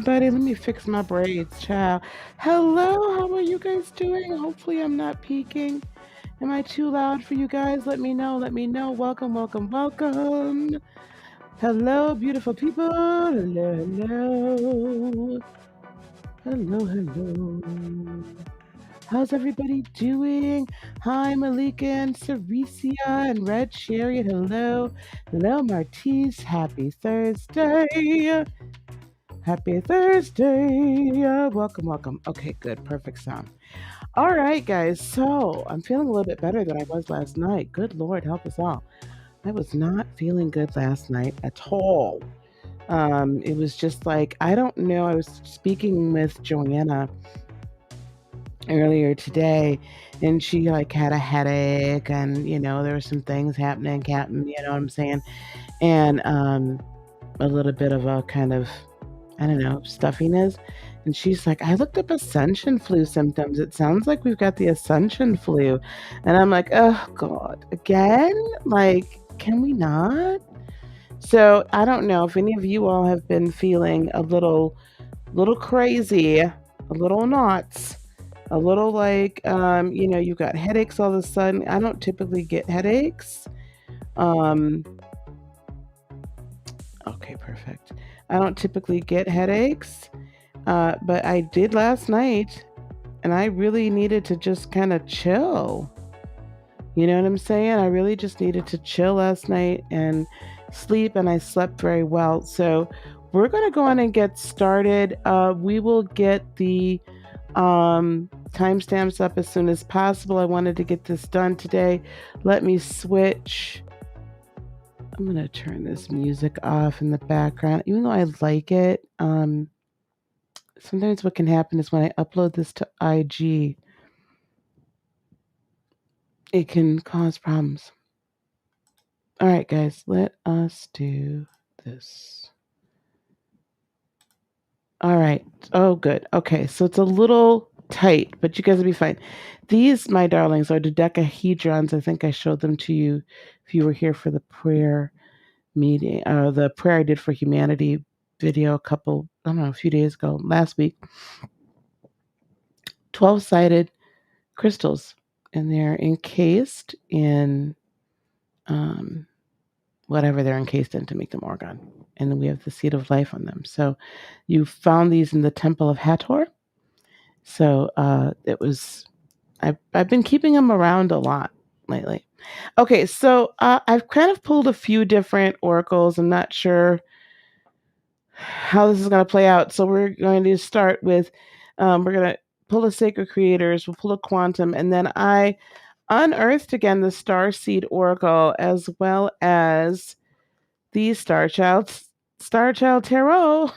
everybody. Let me fix my braids, child. Hello, how are you guys doing? Hopefully I'm not peaking. Am I too loud for you guys? Let me know. Let me know. Welcome, welcome, welcome. Hello, beautiful people. Hello, hello. Hello, hello. How's everybody doing? Hi, Malika and Cericia and Red Chariot. Hello. Hello, Martise. Happy Thursday. Happy Thursday. Welcome, welcome. Okay, good. Perfect sound. All right, guys. So I'm feeling a little bit better than I was last night. Good Lord, help us all. I was not feeling good last night at all. It was just like, I don't know. I was speaking with Joanna earlier today, and she like had a headache, and there were some things happening, Captain, you know what I'm saying? And a little bit of a kind of, I don't know, stuffiness. And she's like, I looked up ascension flu symptoms. It sounds like we've got the ascension flu. And I'm like, oh God, again? Like, can we not? So I don't know if any of you all have been feeling a little crazy, a little nuts, a little like, you've got headaches all of a sudden. I don't typically get headaches. Okay, perfect. I don't typically get headaches, but I did last night, and I really needed to just kind of chill. You know what I'm saying? I really just needed to chill last night and sleep, and I slept very well. So we're going to go on and get started. We will get the timestamps up as soon as possible. I wanted to get this done today. Let me switch. I'm going to turn this music off in the background, even though I like it. Sometimes what can happen is when I upload this to IG, it can cause problems. All right, guys, let us do this. All right. Oh, good. Okay, so it's a little tight, but you guys will be fine. These, my darlings, are dodecahedrons. I think I showed them to you if you were here for the prayer meeting, the prayer I did for humanity video a few days ago, last week. 12-sided crystals, and they're encased in whatever they're encased in to make them orgone. And we have the seed of life on them. So you found these in the Temple of Hathor. So I've been keeping them around a lot lately. Okay, so I've kind of pulled a few different oracles. I'm not sure how this is going to play out. So we're going to start with, we're going to pull a Sacred Creators, we'll pull a Quantum, and then I unearthed again the Starseed Oracle, as well as the Star Child Tarot.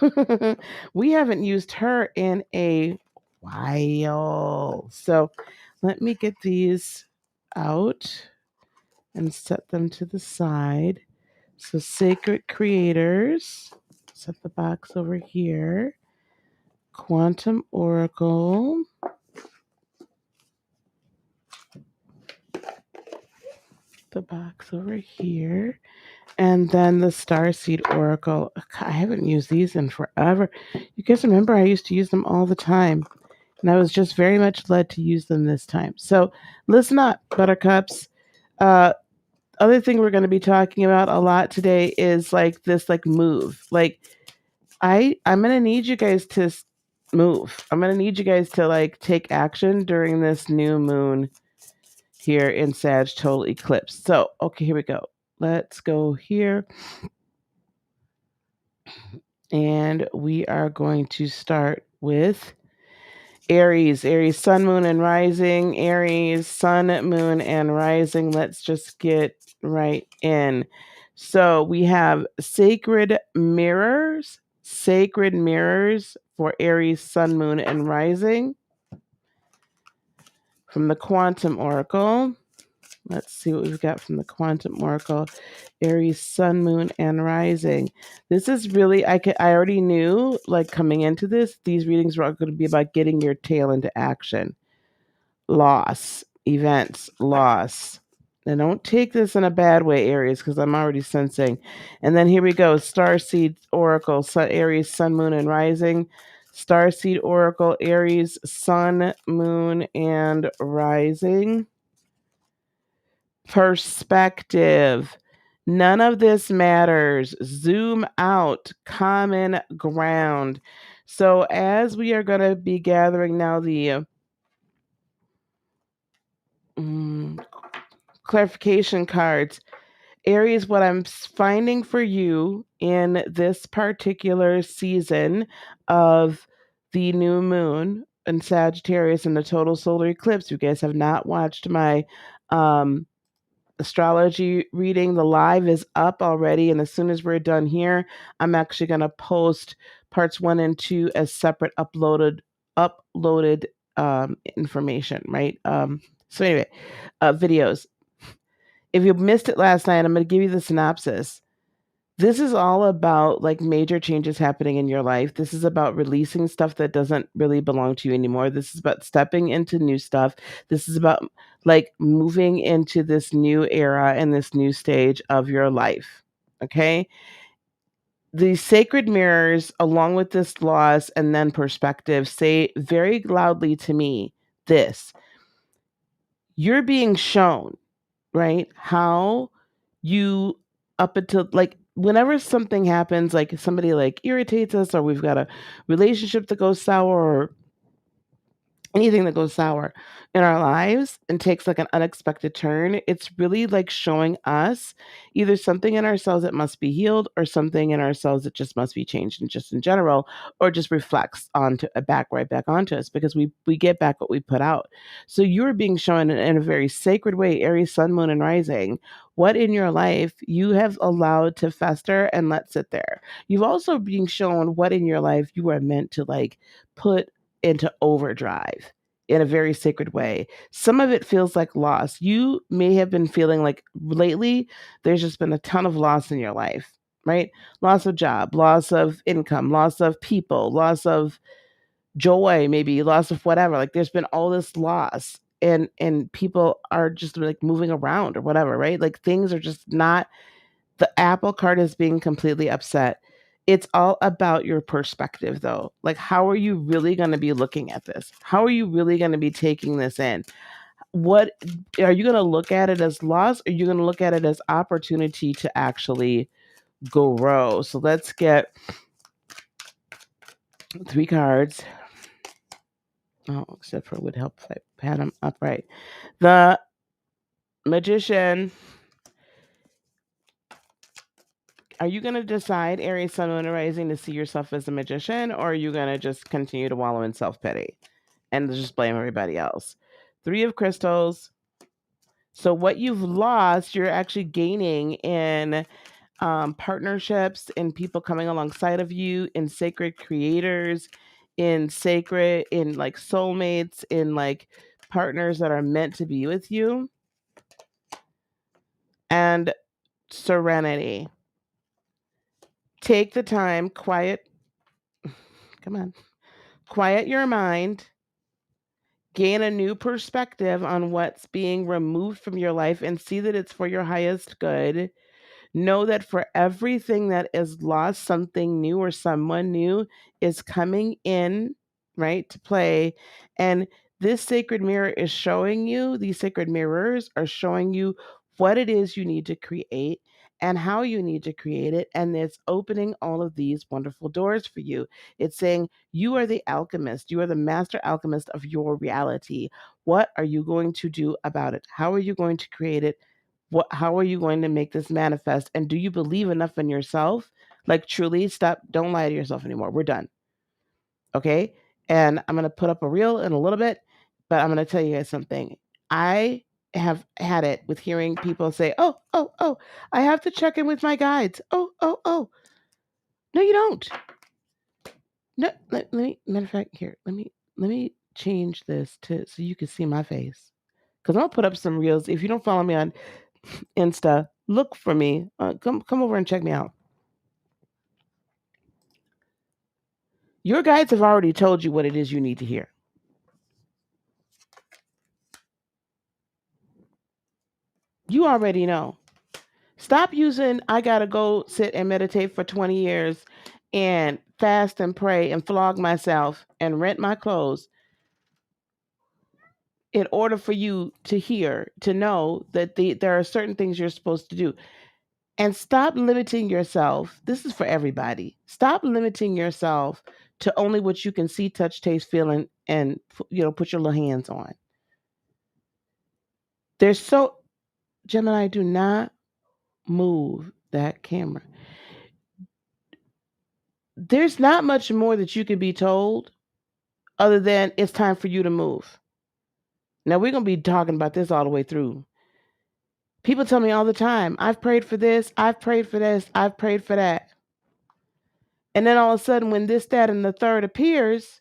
We haven't used her in a while. So let me get these out and set them to the side. So Sacred Creators, set the box over here. Quantum Oracle. The box over here. And then the Starseed Oracle. I haven't used these in forever. You guys remember I used to use them all the time. And I was just very much led to use them this time. So listen up, buttercups. Other thing we're going to be talking about a lot today is like this move. Like I'm going to need you guys to move. I'm going to need you guys to take action during this new moon here in Sag total eclipse. So, okay, here we go. Let's go here. And we are going to start with Aries, sun, moon, and rising. Aries, sun, moon, and rising. Let's just get right in. So we have sacred mirrors for Aries, sun, moon, and rising from the Quantum Oracle. Let's see what we've got from the Quantum Oracle. Aries, sun, moon, and rising. This is really, I already knew, coming into this, these readings were going to be about getting your tail into action. Loss, events, loss. Now, don't take this in a bad way, Aries, because I'm already sensing. And then here we go. Starseed Oracle, Aries, Sun, Moon, and Rising. Starseed Oracle, Aries, Sun, Moon, and Rising. Perspective. None of this matters. Zoom out. Common ground. So as we are going to be gathering now the clarification cards, Aries, what I'm finding for you in this particular season of the new moon in Sagittarius and the total solar eclipse, you guys have not watched my astrology reading. The live is up already, and as soon as we're done here, I'm actually going to post parts 1 and 2 as separate uploaded information, right? So anyway, videos. If you missed it last night, I'm going to give you the synopsis. This is all about like major changes happening in your life. This is about releasing stuff that doesn't really belong to you anymore. This is about stepping into new stuff. This is about like moving into this new era and this new stage of your life. Okay? The sacred mirrors, along with this loss and then perspective, say very loudly to me this: you're being shown, right? How you, up until like whenever something happens, like somebody like irritates us, or we've got a relationship that goes sour, or anything that goes sour in our lives and takes like an unexpected turn, it's really like showing us either something in ourselves that must be healed, or something in ourselves that just must be changed, and just in general, or just reflects onto a right back onto us, because we get back what we put out. So you're being shown in a very sacred way, Aries, Sun, Moon, and Rising, what in your life you have allowed to fester and let sit there. You've also being shown what in your life you are meant to like put into overdrive in a very sacred way. Some of it feels like loss. You may have been feeling like lately there's just been a ton of loss in your life, right? Loss of job, loss of income, loss of people, loss of joy, maybe loss of whatever. Like there's been all this loss, and people are just like moving around or whatever, right? Like things are just not, the apple cart is being completely upset. It's all about your perspective, though. Like, how are you really going to be looking at this? How are you really going to be taking this in? What are you going to look at it as loss? Or are you going to look at it as opportunity to actually grow? So let's get 3 cards. Oh, except for it would help if I pat them upright. The Magician. Are you going to decide, Aries, Sun, Moon, and Rising, to see yourself as a magician, or are you going to just continue to wallow in self-pity and just blame everybody else? 3 of Crystals. So what you've lost, you're actually gaining in partnerships, in people coming alongside of you, in sacred creators, in like soulmates, in like partners that are meant to be with you. And Serenity. Take the time, quiet your mind, gain a new perspective on what's being removed from your life, and see that it's for your highest good. Know that for everything that is lost, something new or someone new is coming in, right, to play. And this sacred mirror is showing you, these sacred mirrors are showing you what it is you need to create and how you need to create it. And it's opening all of these wonderful doors for you. It's saying you are the alchemist, you are the master alchemist of your reality. What are you going to do about it? How are you going to create it? How are you going to make this manifest? And do you believe enough in yourself? Like truly, stop, don't lie to yourself anymore. We're done. Okay? And I'm going to put up a reel in a little bit, but I'm going to tell you guys something. I have had it with hearing people say, oh, I have to check in with my guides. Oh. No, you don't. No, let me, matter of fact, here, let me change this to so you can see my face. Because I'm going to put up some reels. If you don't follow me on Insta, look for me. Come over and check me out. Your guides have already told you what it is you need to hear. You already know. Stop using, I got to go sit and meditate for 20 years and fast and pray and flog myself and rent my clothes in order for you to hear, to know that there are certain things you're supposed to do. And stop limiting yourself. This is for everybody. Stop limiting yourself to only what you can see, touch, taste, feel, and put your little hands on. There's so Gemini, do not move that camera. There's not much more that you can be told other than it's time for you to move. Now we're gonna be talking about this all the way through. People tell me all the time, I've prayed for this, I've prayed for this, I've prayed for that. And then all of a sudden, when this, that, and the third appears,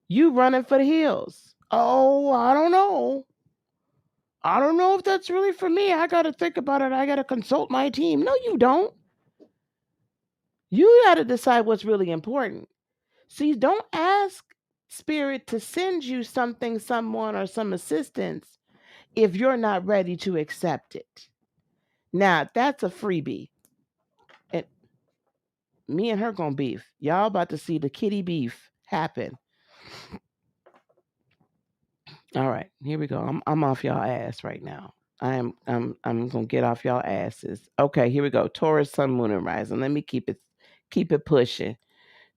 you running for the hills. Oh, I don't know. I don't know if that's really for me. I got to think about it. I got to consult my team. No, you don't. You got to decide what's really important. See, don't ask Spirit to send you something, someone, or some assistance if you're not ready to accept it. Now, that's a freebie. And me and her gonna beef. Y'all about to see the kitty beef happen. All right, here we go. I'm off y'all ass right now. I'm gonna get off y'all asses. Okay, here we go. Taurus, Sun, Moon, and Rising. Let me keep it pushing.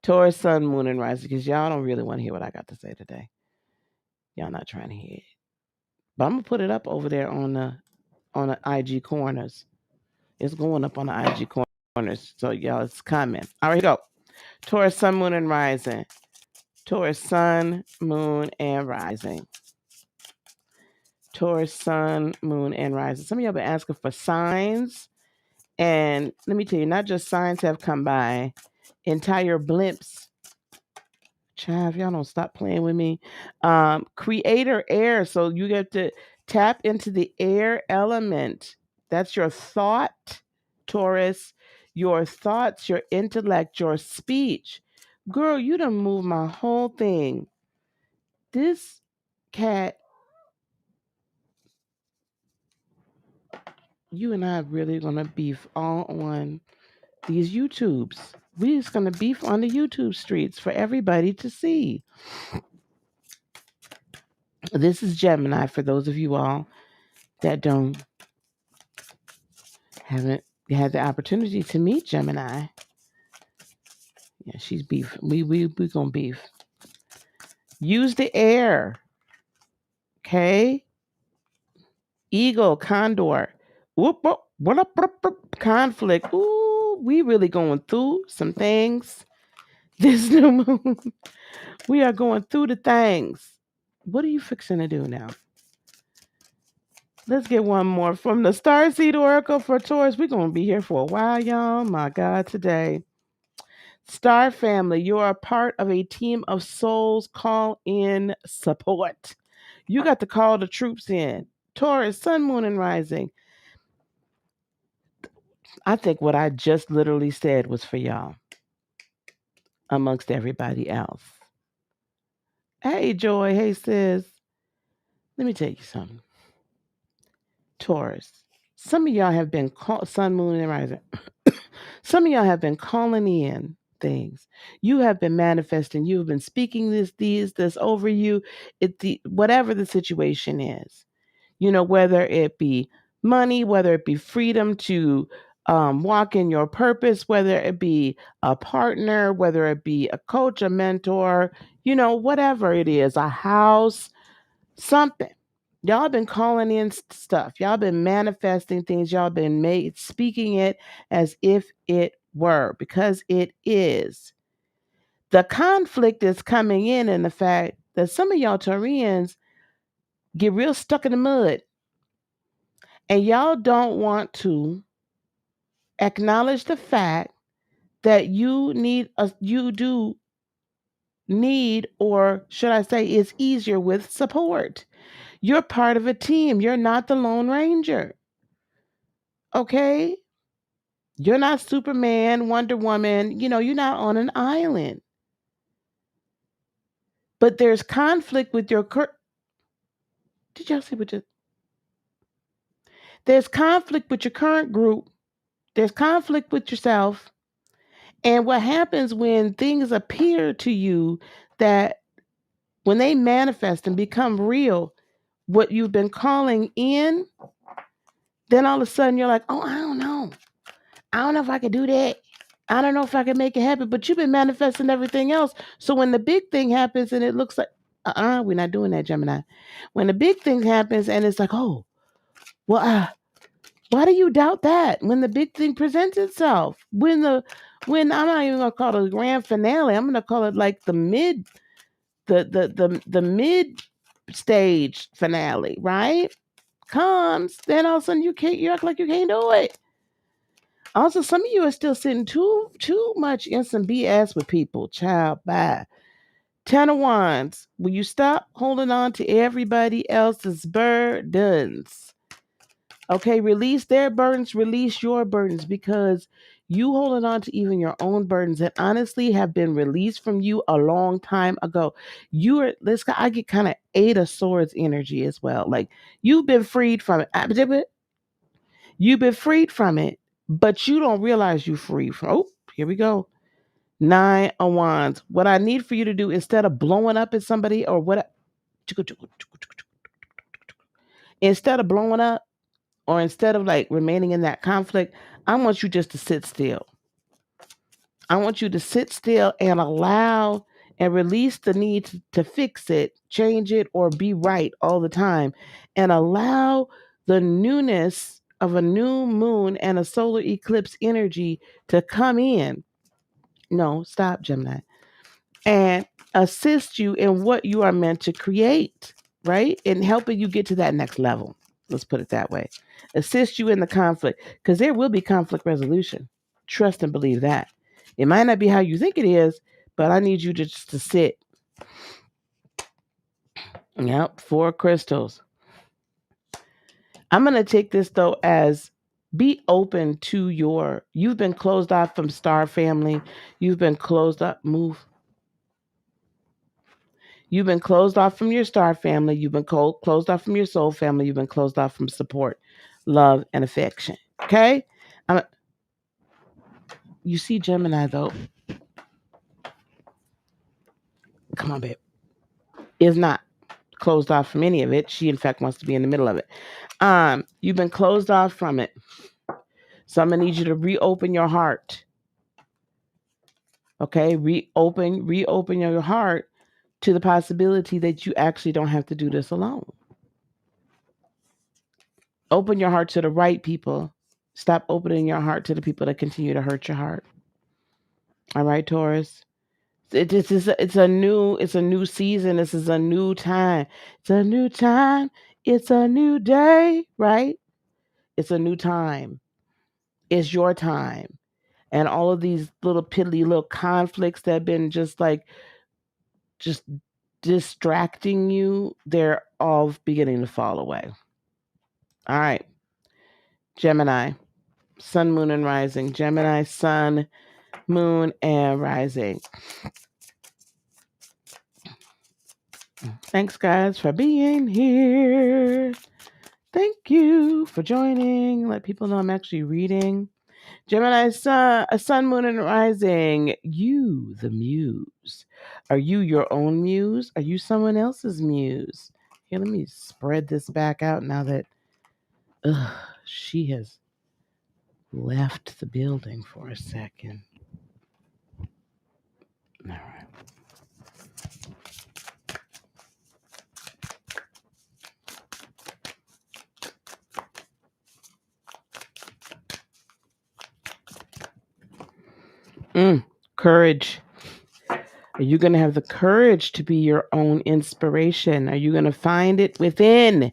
Taurus, Sun, Moon, and Rising, because y'all don't really want to hear what I got to say today. Y'all not trying to hear it. But I'm gonna put it up over there on the IG corners. It's going up on the IG corners. So y'all, it's coming. All right, here we go. Taurus, Sun, Moon, and Rising. Taurus, Sun, Moon, and Rising. Taurus, Sun, Moon, and Rising. Some of y'all been asking for signs. And let me tell you, not just signs have come by, entire blimps. Child, if y'all don't stop playing with me. Creator air. So you get to tap into the air element. That's your thought, Taurus. Your thoughts, your intellect, your speech. Girl, you done moved my whole thing. This cat, you and I really gonna beef all on these YouTubes. We just gonna beef on the YouTube streets for everybody to see. This is Gemini for those of you all that haven't had the opportunity to meet Gemini. Yeah, she's beef. We gonna beef. Use the air. Okay. Eagle, condor. Whoop, whoop, what up, conflict. Ooh, we really going through some things. This new moon. We are going through the things. What are you fixing to do now? Let's get one more from the Starseed Oracle for Taurus. We're going to be here for a while, y'all. My God, today. Star family, you are a part of a team of souls. Call in support. You got to call the troops in. Taurus, Sun, Moon, and Rising. I think what I just literally said was for y'all, amongst everybody else. Hey, Joy. Hey, sis. Let me tell you something. Taurus. Some of y'all have been Sun, Moon, and Rising. Some of y'all have been calling in things. You have been manifesting. You have been speaking this over you. Whatever the situation is, whether it be money, whether it be freedom to walk in your purpose, whether it be a partner, whether it be a coach, a mentor, whatever it is, a house, something. Y'all been calling in stuff. Y'all been manifesting things. Y'all been speaking it as if it were, because it is. The conflict is coming in the fact that some of y'all Taurians get real stuck in the mud. And y'all don't want to acknowledge the fact that you do need, or should I say, it's easier with support. You're part of a team. You're not the Lone Ranger. Okay? You're not Superman, Wonder Woman. You're not on an island. But there's conflict with your Did y'all see what just? There's conflict with your current group. There's conflict with yourself. And what happens when things appear to you that when they manifest and become real, what you've been calling in, then all of a sudden you're like, oh, I don't know. I don't know if I could do that. I don't know if I can make it happen, but you've been manifesting everything else. So when the big thing happens and it looks like, we're not doing that, Gemini. When the big thing happens and it's like, oh, well, why do you doubt that? When the big thing presents itself, when I'm not even gonna call it a grand finale, I'm gonna call it like the mid stage finale, right? Comes, then all of a sudden you act like you can't do it. Also, some of you are still sitting too much in some BS with people. Child, bye. 10 of Wands. Will you stop holding on to everybody else's burdens? Okay, release their burdens, release your burdens, because you holding on to even your own burdens that honestly have been released from you a long time ago. I get kind of Eight of Swords energy as well. Like you've been freed from it. You've been freed from it, but you don't realize you're free from. Oh, here we go. 9 of Wands. What I need for you to do instead of blowing up at somebody or what, instead of blowing up or instead of like remaining in that conflict, I want you just to sit still. I want you to sit still and allow and release the need to fix it, change it, or be right all the time, and allow the newness of a new moon and a solar eclipse energy to come in. No, stop, Gemini, and assist you in what you are meant to create, right? And helping you get to that next level. Let's put it that way. Assist you in the conflict, because there will be conflict resolution. Trust and believe that. It might not be how you think it is, but I need you to just to sit. Yep, 4 crystals. I'm going to take this though as be open to you've been closed off from star family. You've been closed up, move. You've been closed off from your star family. You've been closed off from your soul family. You've been closed off from support, love, and affection. Okay? You see Gemini, though. Come on, babe. Is not closed off from any of it. She, in fact, wants to be in the middle of it. You've been closed off from it. So I'm going to need you to reopen your heart. Okay? Reopen your heart to the possibility that you actually don't have to do this alone. Open your heart to the right people. Stop opening your heart to the people that continue to hurt your heart. All right, Taurus. It's a new season. This is a new time. It's a new time. It's a new day, right? It's a new time. It's your time. And all of these little piddly little conflicts that have been just distracting you, they're all beginning to fall away. All right. Gemini. Sun, moon, and rising. Gemini, sun, moon, and rising. Thanks, guys, for being here. Thank you for joining. Let people know I'm actually reading. Gemini, sun, moon, and rising. You, the muse. Are you your own muse? Are you someone else's muse? Here, let me spread this back out now that she has left the building for a second. All right. Courage. Are you going to have the courage to be your own inspiration? Are you going to find it within?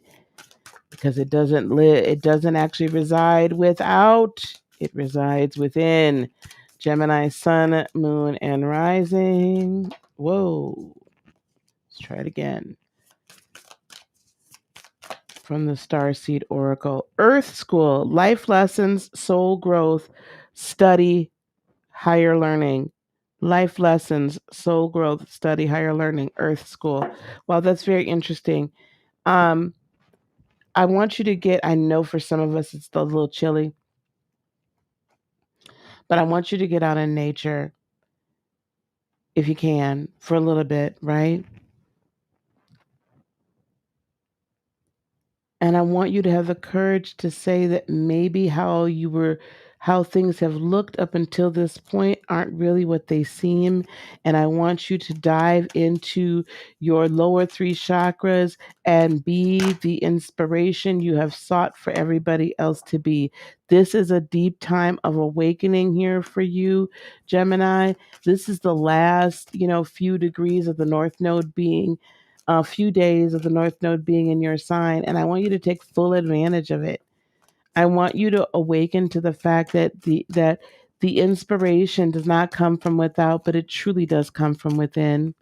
Because it doesn't actually reside without. It resides within. Gemini, sun, moon, and rising. Whoa. Let's try it again. From the Starseed Oracle. Earth School, life lessons, soul growth, study, higher learning. Life lessons, soul growth, study, higher learning, Earth School. Well, that's very interesting. I want you to get, I know for some of us it's still a little chilly, but I want you to get out in nature if you can for a little bit, right? And I want you to have the courage to say that maybe how things have looked up until this point aren't really what they seem. And I want you to dive into your lower three chakras and be the inspiration you have sought for everybody else to be. This is a deep time of awakening here for you, Gemini. This is the last, few degrees of the North Node being a few days of the North Node being in your sign, and I want you to take full advantage of it. I want you to awaken to the fact that the inspiration does not come from without, but it truly does come from within.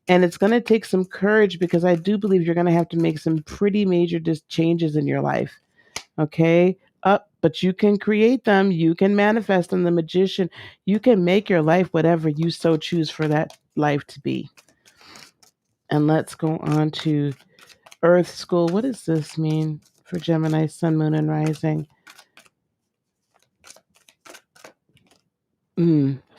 And it's going to take some courage because I do believe you're going to have to make some pretty major changes in your life. Okay? But you can create them, you can manifest them. The magician, you can make your life whatever you so choose for that life to be. And let's go on to Earth School. What does this mean for Gemini, Sun, Moon, and Rising?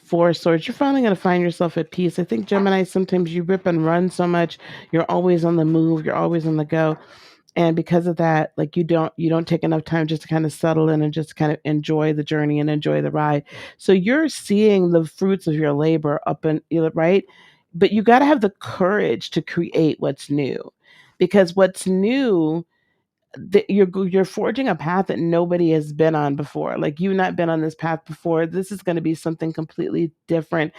Four of Swords. You're finally going to find yourself at peace. I think Gemini, sometimes you rip and run so much. You're always on the move. You're always on the go. And because of that, like you don't take enough time just to kind of settle in and just kind of enjoy the journey and enjoy the ride. So you're seeing the fruits of your labor up and right, but you got to have the courage to create what's new, because what's new, you're forging a path that nobody has been on before. Like, you've not been on this path before. This is going to be something completely different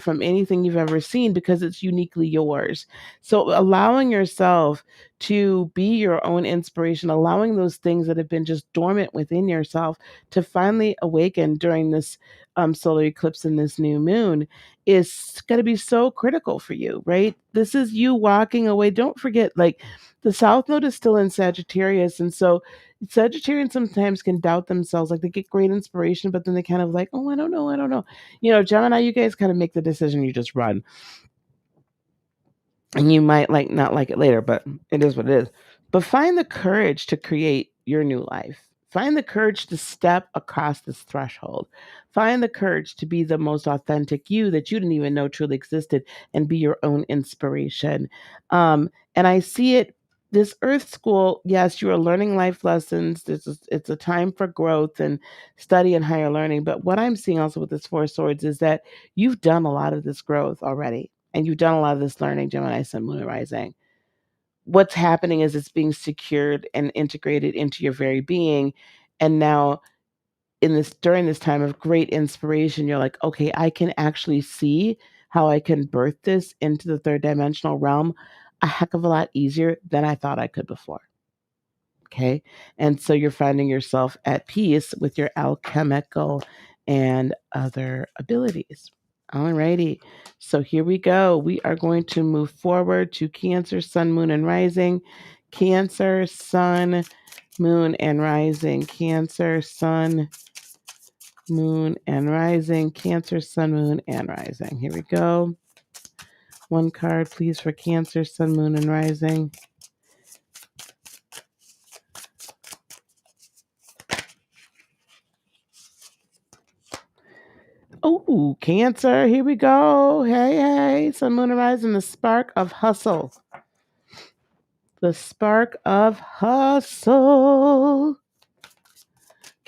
from anything you've ever seen, because it's uniquely yours. So allowing yourself to be your own inspiration, allowing those things that have been just dormant within yourself to finally awaken during this solar eclipse and this new moon is going to be so critical for you, right? This is you walking away. Don't forget, like, the South Node is still in Sagittarius. And so Sagittarians sometimes can doubt themselves. Like, they get great inspiration, but then they kind of like, oh, I don't know. I don't know. Gemini, you guys kind of make the decision, you just run. And you might not like it later, but it is what it is. But find the courage to create your new life. Find the courage to step across this threshold. Find the courage to be the most authentic you that you didn't even know truly existed, and be your own inspiration. And I see it. This Earth School, yes, you are learning life lessons. It's a time for growth and study and higher learning. But what I'm seeing also with this Four of Swords is that you've done a lot of this growth already, and you've done a lot of this learning, Gemini, Sun, Moon, and Rising. What's happening is it's being secured and integrated into your very being. And now, during this time of great inspiration, you're like, okay, I can actually see how I can birth this into the third dimensional realm a heck of a lot easier than I thought I could before. Okay. And so you're finding yourself at peace with your alchemical and other abilities. Alrighty. So here we go. We are going to move forward to Cancer, Sun, Moon, and Rising. Cancer, Sun, Moon, and Rising. Cancer, Sun, Moon, and Rising. Cancer, Sun, Moon, and Rising. Here we go. One card, please, for Cancer, Sun, Moon, and Rising. Oh, Cancer, here we go. Hey, Sun, Moon, and Rising, the spark of hustle. The spark of hustle.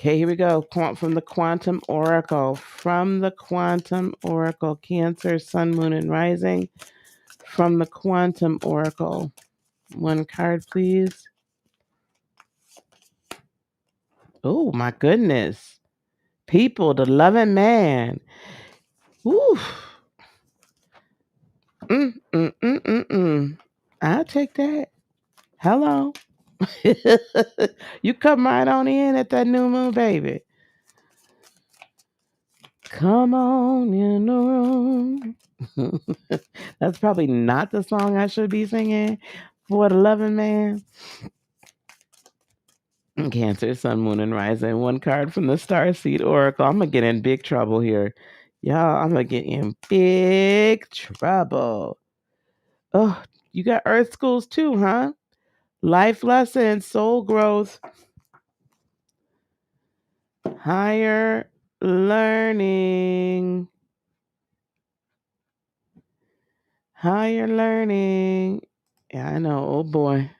Okay, here we go. From the Quantum Oracle. From the Quantum Oracle. Cancer, Sun, Moon, and Rising. From the Quantum Oracle. One card, please. Oh, my goodness. People, the loving man. Woo. I'll take that. Hello. You come right on in at that new moon, baby. Come on in the room. That's probably not the song I should be singing for the loving man. Cancer, Sun, Moon, and Rising. One card from the Starseed Oracle. I'm going to get in big trouble here. Y'all, I'm going to get in big trouble. Oh, you got Earth schools too, huh? Life lessons, soul growth, higher learning. Higher learning. Yeah, I know. Oh boy.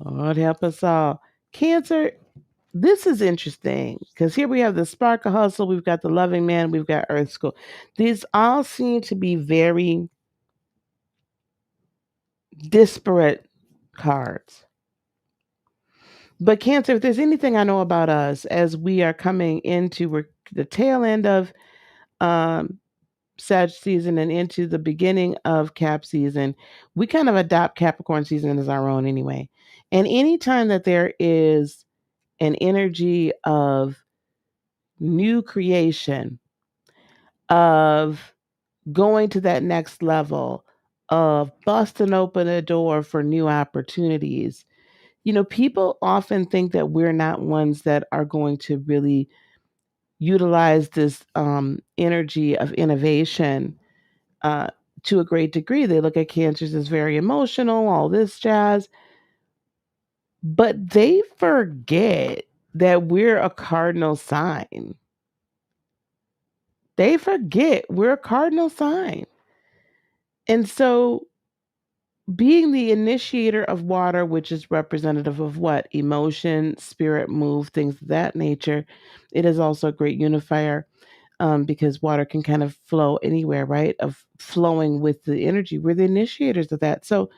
Lord help us all. Cancer, this is interesting because here we have the spark of hustle, we've got the loving man, we've got earth school. These all seem to be very disparate cards. But Cancer, if there's anything I know about us as we are coming into the tail end of um, Sag season and into the beginning of Cap season, we kind of adopt Capricorn season as our own anyway. And anytime that there is an energy of new creation, of going to that next level, of busting open a door for new opportunities, people often think that we're not ones that are going to really utilize this energy of innovation uh, to a great degree. They look at cancers as very emotional, all this jazz, but they forget that we're a cardinal sign. They forget we're a cardinal sign. And so, being the initiator of water, which is representative of what? Emotion, spirit, move, things of that nature, it is also a great unifier because water can kind of flow anywhere, right? Of flowing with the energy. We're the initiators of that. So,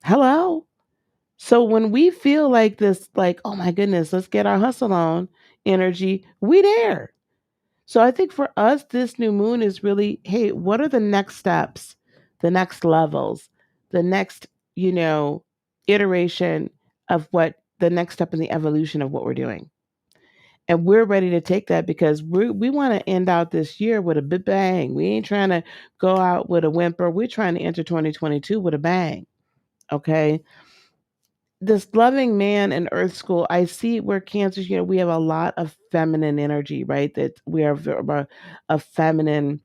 hello. So when we feel like this, like, oh my goodness, let's get our hustle on energy, we there. So I think for us, this new moon is really, hey, what are the next steps, the next levels, the next, you know, iteration of what the next step in the evolution of what we're doing. And we're ready to take that because we want to end out this year with a big bang. We ain't trying to go out with a whimper. We're trying to enter 2022 with a bang. Okay. This loving man in earth school, I see where cancers, we have a lot of feminine energy, right? That we are a feminine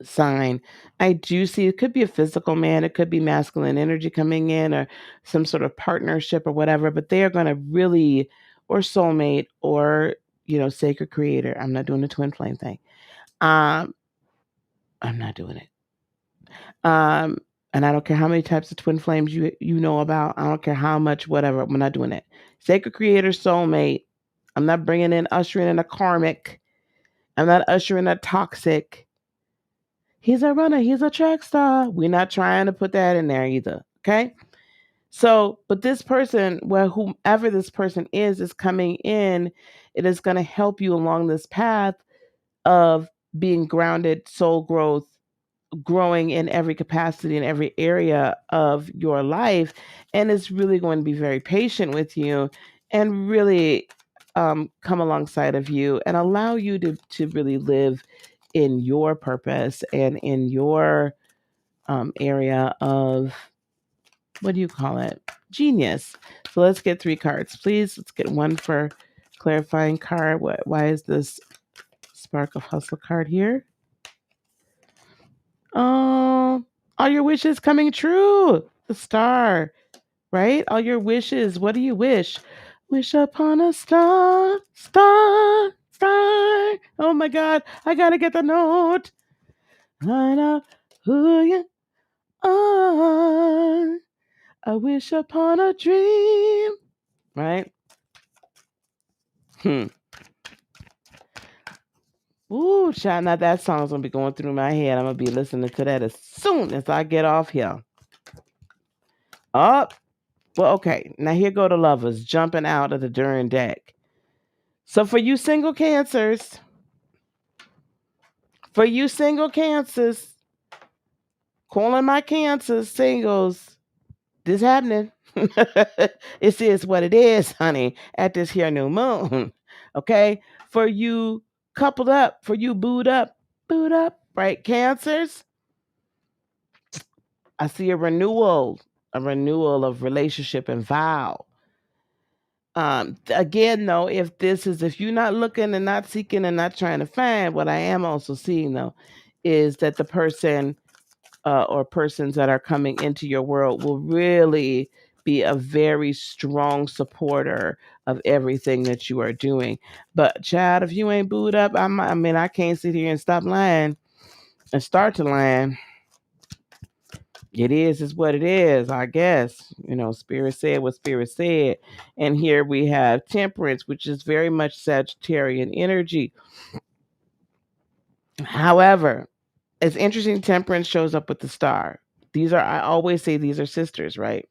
sign. I do see it could be a physical man, it could be masculine energy coming in or some sort of partnership or whatever, but they are going to really, or soulmate or, sacred creator. I'm not doing the twin flame thing. Um, I'm not doing it. Um, and I don't care how many types of twin flames you know about. I don't care how much whatever. I'm not doing it. Sacred creator, soulmate. I'm not bringing in ushering in a karmic. I'm not ushering a toxic. He's a runner. He's a track star. We're not trying to put that in there either. Okay. So, but this person, well, whomever this person is coming in. It is going to help you along this path of being grounded, soul growth, growing in every capacity in every area of your life, and it's really going to be very patient with you and really come alongside of you and allow you to really live in your purpose and in your area of, what do you call it, genius. So let's get 3 cards, please. Let's get one for clarifying card. Why is this spark of hustle card here? Oh, all your wishes coming true. The star, right? All your wishes. What do you wish? Wish upon a star, star, star. Oh my God, I gotta get the note. I know who you are. I wish upon a dream, right? Ooh, child, now that song's gonna be going through my head. I'm gonna be listening to that as soon as I get off here. Up. Well, okay. Now here go the lovers jumping out of the Duran deck. So for you single cancers, calling my cancers singles, this happening. It is what it is, honey, at this here new moon. Okay? For you coupled up, for you booed up, right? Cancers, I see a renewal of relationship and vow. Again, though, if you're not looking and not seeking and not trying to find, what I am also seeing though is that the person or persons that are coming into your world will really be a very strong supporter of everything that you are doing. But child, if you ain't booed up, I mean, I can't sit here and stop lying and start to lie. It is what it is, I guess. Spirit said what Spirit said. And here we have Temperance, which is very much Sagittarian energy. However, it's interesting Temperance shows up with the star. I always say these are sisters, right?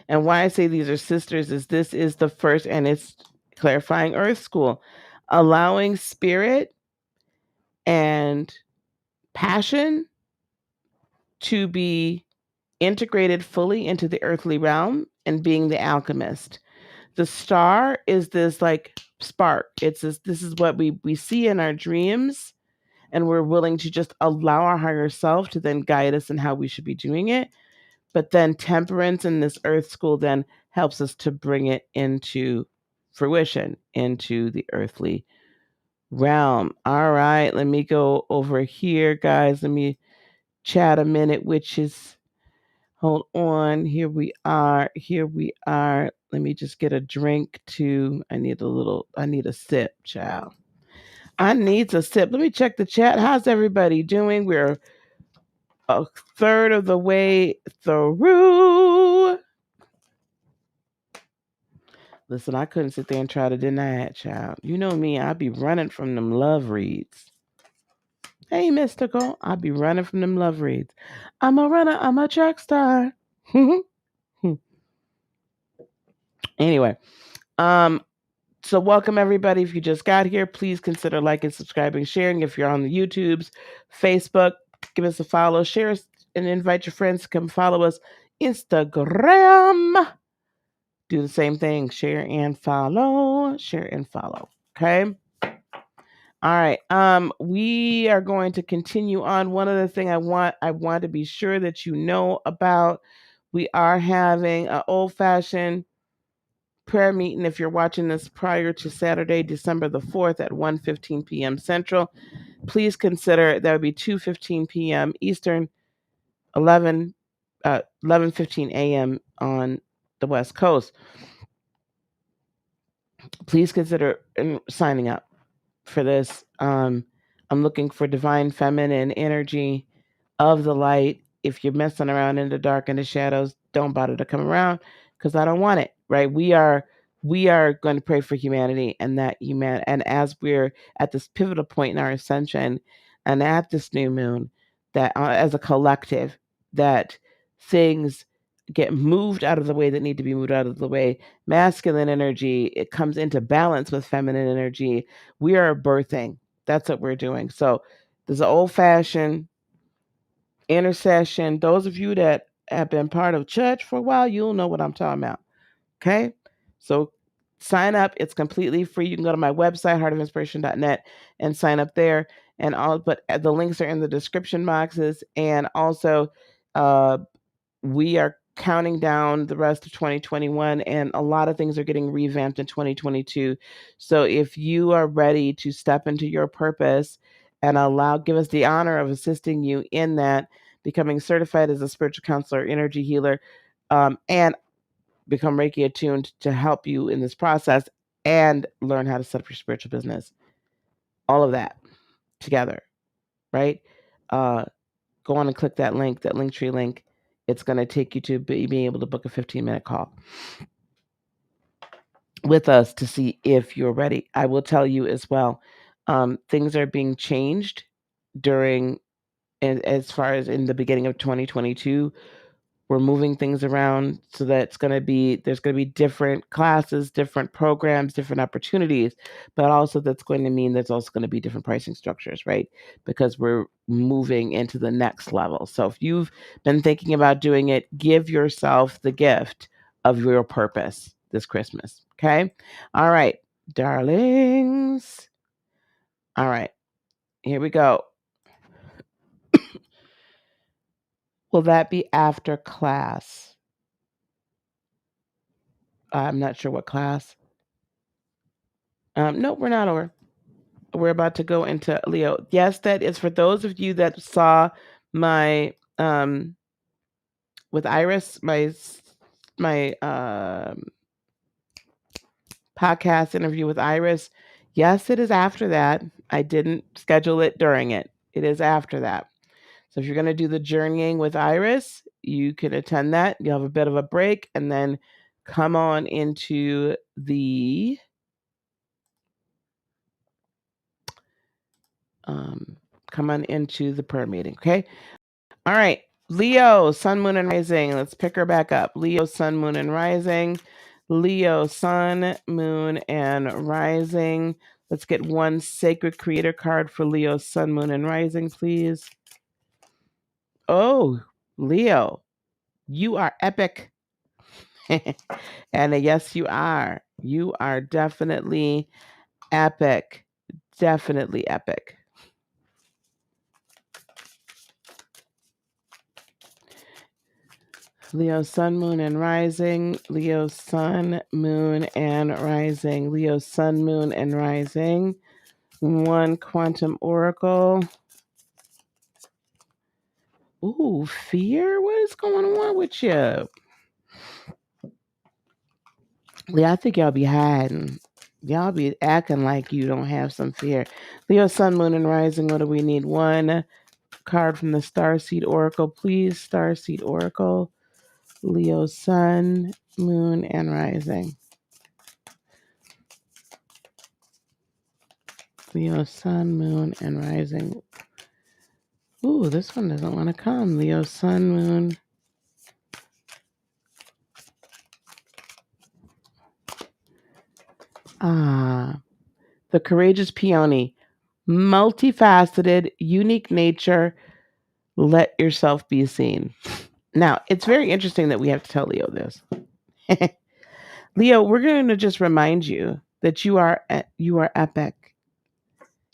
And why I say these are sisters is this is the first, and it's clarifying Earth School, allowing spirit and passion to be integrated fully into the earthly realm and being the alchemist. The star is this like spark. This is what we see in our dreams, and we're willing to just allow our higher self to then guide us in how we should be doing it. But then Temperance in this Earth School then helps us to bring it into fruition, into the earthly realm. All right, let me go over here, guys. Let me chat a minute, which is, hold on. Here we are. Here we are. Let me just get a drink too. I need a sip, child. I need a sip. Let me check the chat. How's everybody doing? We're a third of the way through. Listen, I couldn't sit there and try to deny it, child. You know me, I'd be running from them love reads. Hey, Mystical, I'd be running from them love reads. I'm a runner, I'm a track star. Anyway, so welcome everybody. If you just got here, please consider liking, subscribing, sharing. If you're on the YouTubes, Facebook, give us a follow, share us, and invite your friends to come follow us. Instagram, do the same thing. Share and follow. Share and follow. Okay. All right. We are going to continue on. One other thing I want to be sure that you know about. We are having an old-fashioned prayer meeting. If you're watching this prior to Saturday, December the 4th at 1:15 p.m. Central, please consider that would be 2:15 p.m. Eastern, 11:15 a.m. on the West Coast. Please consider signing up for this. I'm looking for divine feminine energy of the light. If you're messing around in the dark and the shadows, don't bother to come around because I don't want it. Right? We are going to pray for humanity, and and as we're at this pivotal point in our ascension, and at this new moon, that as a collective, that things get moved out of the way that need to be moved out of the way. Masculine energy, it comes into balance with feminine energy. We are birthing. That's what we're doing. So there's an old-fashioned intercession. Those of you that have been part of church for a while, you'll know what I'm talking about. Okay? So sign up. It's completely free. You can go to my website, heartofinspiration.net, and sign up there. But the links are in the description boxes. And also, we are counting down the rest of 2021, and a lot of things are getting revamped in 2022. So if you are ready to step into your purpose and give us the honor of assisting you in that, becoming certified as a spiritual counselor, energy healer, and become Reiki attuned to help you in this process and learn how to set up your spiritual business. All of that together, right? Go on and click that link, that Linktree link. It's going to take you to being able to book a 15-minute call with us to see if you're ready. I will tell you as well, things are being changed as far as in the beginning of 2022. We're moving things around so that there's going to be different classes, different programs, different opportunities, but also that's going to mean there's also going to be different pricing structures, right? Because we're moving into the next level. So if you've been thinking about doing it, give yourself the gift of your purpose this Christmas. Okay. All right, darlings. All right, here we go. Will that be after class? I'm not sure what class. Nope, we're not over. We're about to go into Leo. Yes, that is for those of you that saw my with Iris, my podcast interview with Iris. Yes, it is after that. I didn't schedule it during it. It is after that. So if you're going to do the journeying with Iris, you can attend that. You'll have a bit of a break and then come on into the prayer meeting. Okay. All right. Leo, sun, moon, and rising. Let's pick her back up. Leo, sun, moon, and rising. Leo, sun, moon, and rising. Let's get one sacred creator card for Leo, sun, moon, and rising, please. Oh, Leo, you are epic. And yes, you are. You are definitely epic. Definitely epic. Leo, sun, moon, and rising. Leo, sun, moon, and rising. Leo, sun, moon, and rising. One quantum oracle. Ooh, fear? What is going on with you? Yeah, I think y'all be hiding. Y'all be acting like you don't have some fear. Leo, sun, moon, and rising. What do we need? One card from the Starseed Oracle, please. Starseed Oracle. Leo, sun, moon, and rising. Leo, sun, moon, and rising. Ooh, this one doesn't want to come. Leo, sun, moon. The courageous peony. Multifaceted, unique nature. Let yourself be seen. Now, it's very interesting that we have to tell Leo this. Leo, we're going to just remind you that you are epic.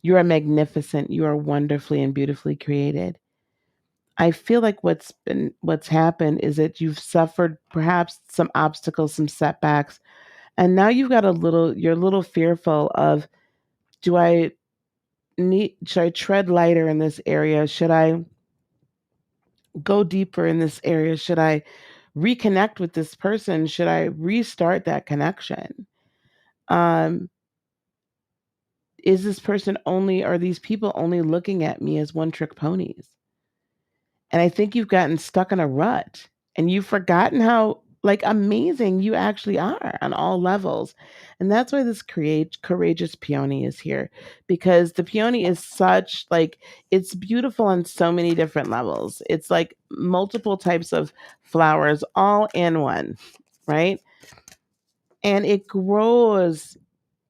You are magnificent. You are wonderfully and beautifully created. I feel like what's happened is that you've suffered perhaps some obstacles, some setbacks, and now you're a little fearful of, should I tread lighter in this area? Should I go deeper in this area? Should I reconnect with this person? Should I restart that connection? Is this person are these people only looking at me as one-trick ponies? And I think you've gotten stuck in a rut and you've forgotten how amazing you actually are on all levels. And that's why this courageous peony is here, because the peony is it's beautiful on so many different levels. It's like multiple types of flowers all in one, right? And it grows,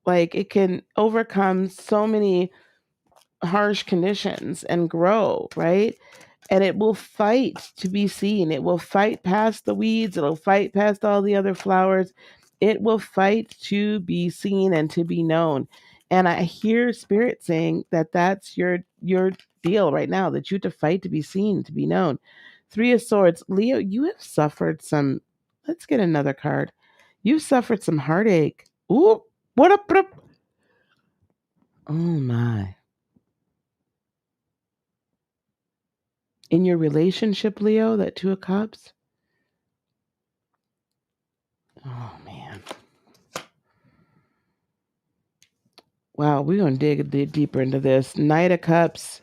it can overcome so many harsh conditions and grow, right? And it will fight to be seen. It will fight past the weeds. It'll fight past all the other flowers. It will fight to be seen and to be known. And I hear Spirit saying that that's your deal right now, that you have to fight to be seen, to be known. Three of Swords. Leo, you have suffered some. Let's get another card. You've suffered some heartache. Ooh, what up? Oh my. In your relationship, Leo, that Two of Cups. Oh man. Wow, we're going to dig deeper into this. Knight of Cups.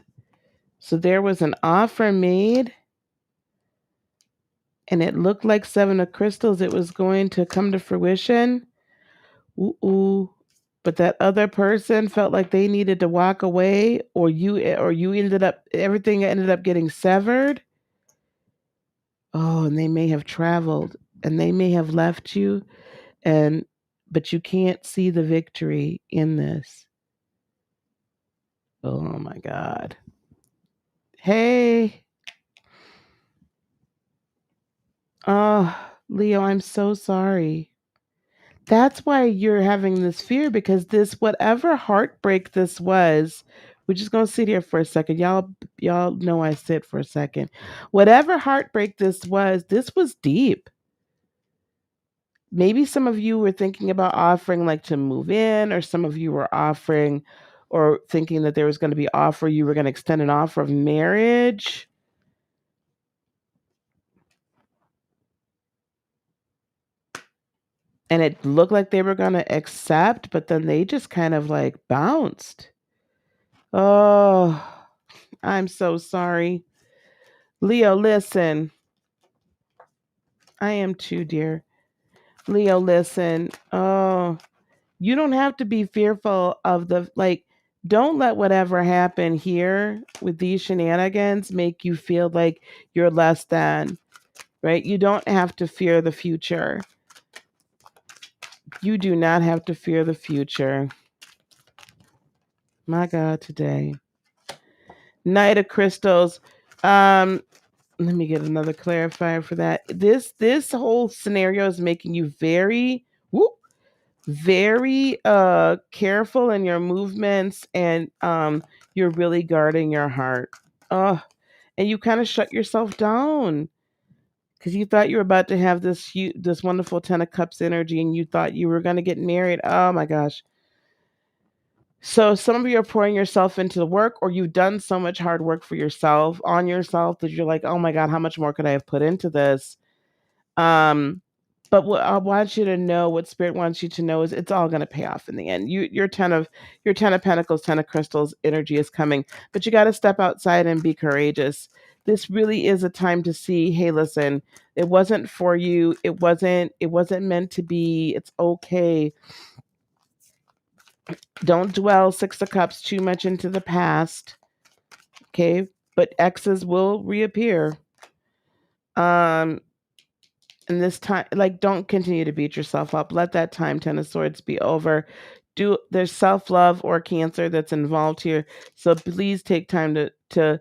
So there was an offer made, and it looked like Seven of Crystals. It was going to come to fruition. Ooh. But that other person felt like they needed to walk away, or everything ended up getting severed. Oh, and they may have traveled, and they may have left you, but you can't see the victory in this. Oh my God. Hey. Oh, Leo, I'm so sorry. That's why you're having this fear, because whatever heartbreak this was, we're just going to sit here for a second. Y'all know I sit for a second. Whatever heartbreak this was deep. Maybe some of you were thinking about offering to move in, or some of you were offering or thinking that there was going to be you were going to extend an offer of marriage. and it looked like they were going to accept, but then they just kind of like bounced. Oh, I'm so sorry. Leo, listen. I am too, dear. Leo, listen. Oh, you don't have to be fearful of don't let whatever happened here with these shenanigans make you feel like you're less than, right? You don't have to fear the future. You do not have to fear the future. My God, today. Knight of Crystals. Let me get another clarifier for that. This whole scenario is making you very very careful in your movements, and you're really guarding your heart. And you kind of shut yourself down because you thought you were about to have this wonderful 10 of Cups energy, and you thought you were going to get married. Oh my gosh. So some of you are pouring yourself into the work, or you've done so much hard work for yourself on yourself that you're like, oh my God, how much more could I have put into this? But what I want you to know, what Spirit wants you to know, is it's all going to pay off in the end. Your 10 of Pentacles, 10 of Crystals energy is coming, but you got to step outside and be courageous. This really is a time to see, hey, listen, it wasn't for you. It wasn't meant to be. It's okay. Don't dwell 6 of Cups too much into the past. Okay? But exes will reappear. And this time, like, don't continue to beat yourself up. Let that time 10 of Swords be over. There's self-love or Cancer that's involved here. So please take time to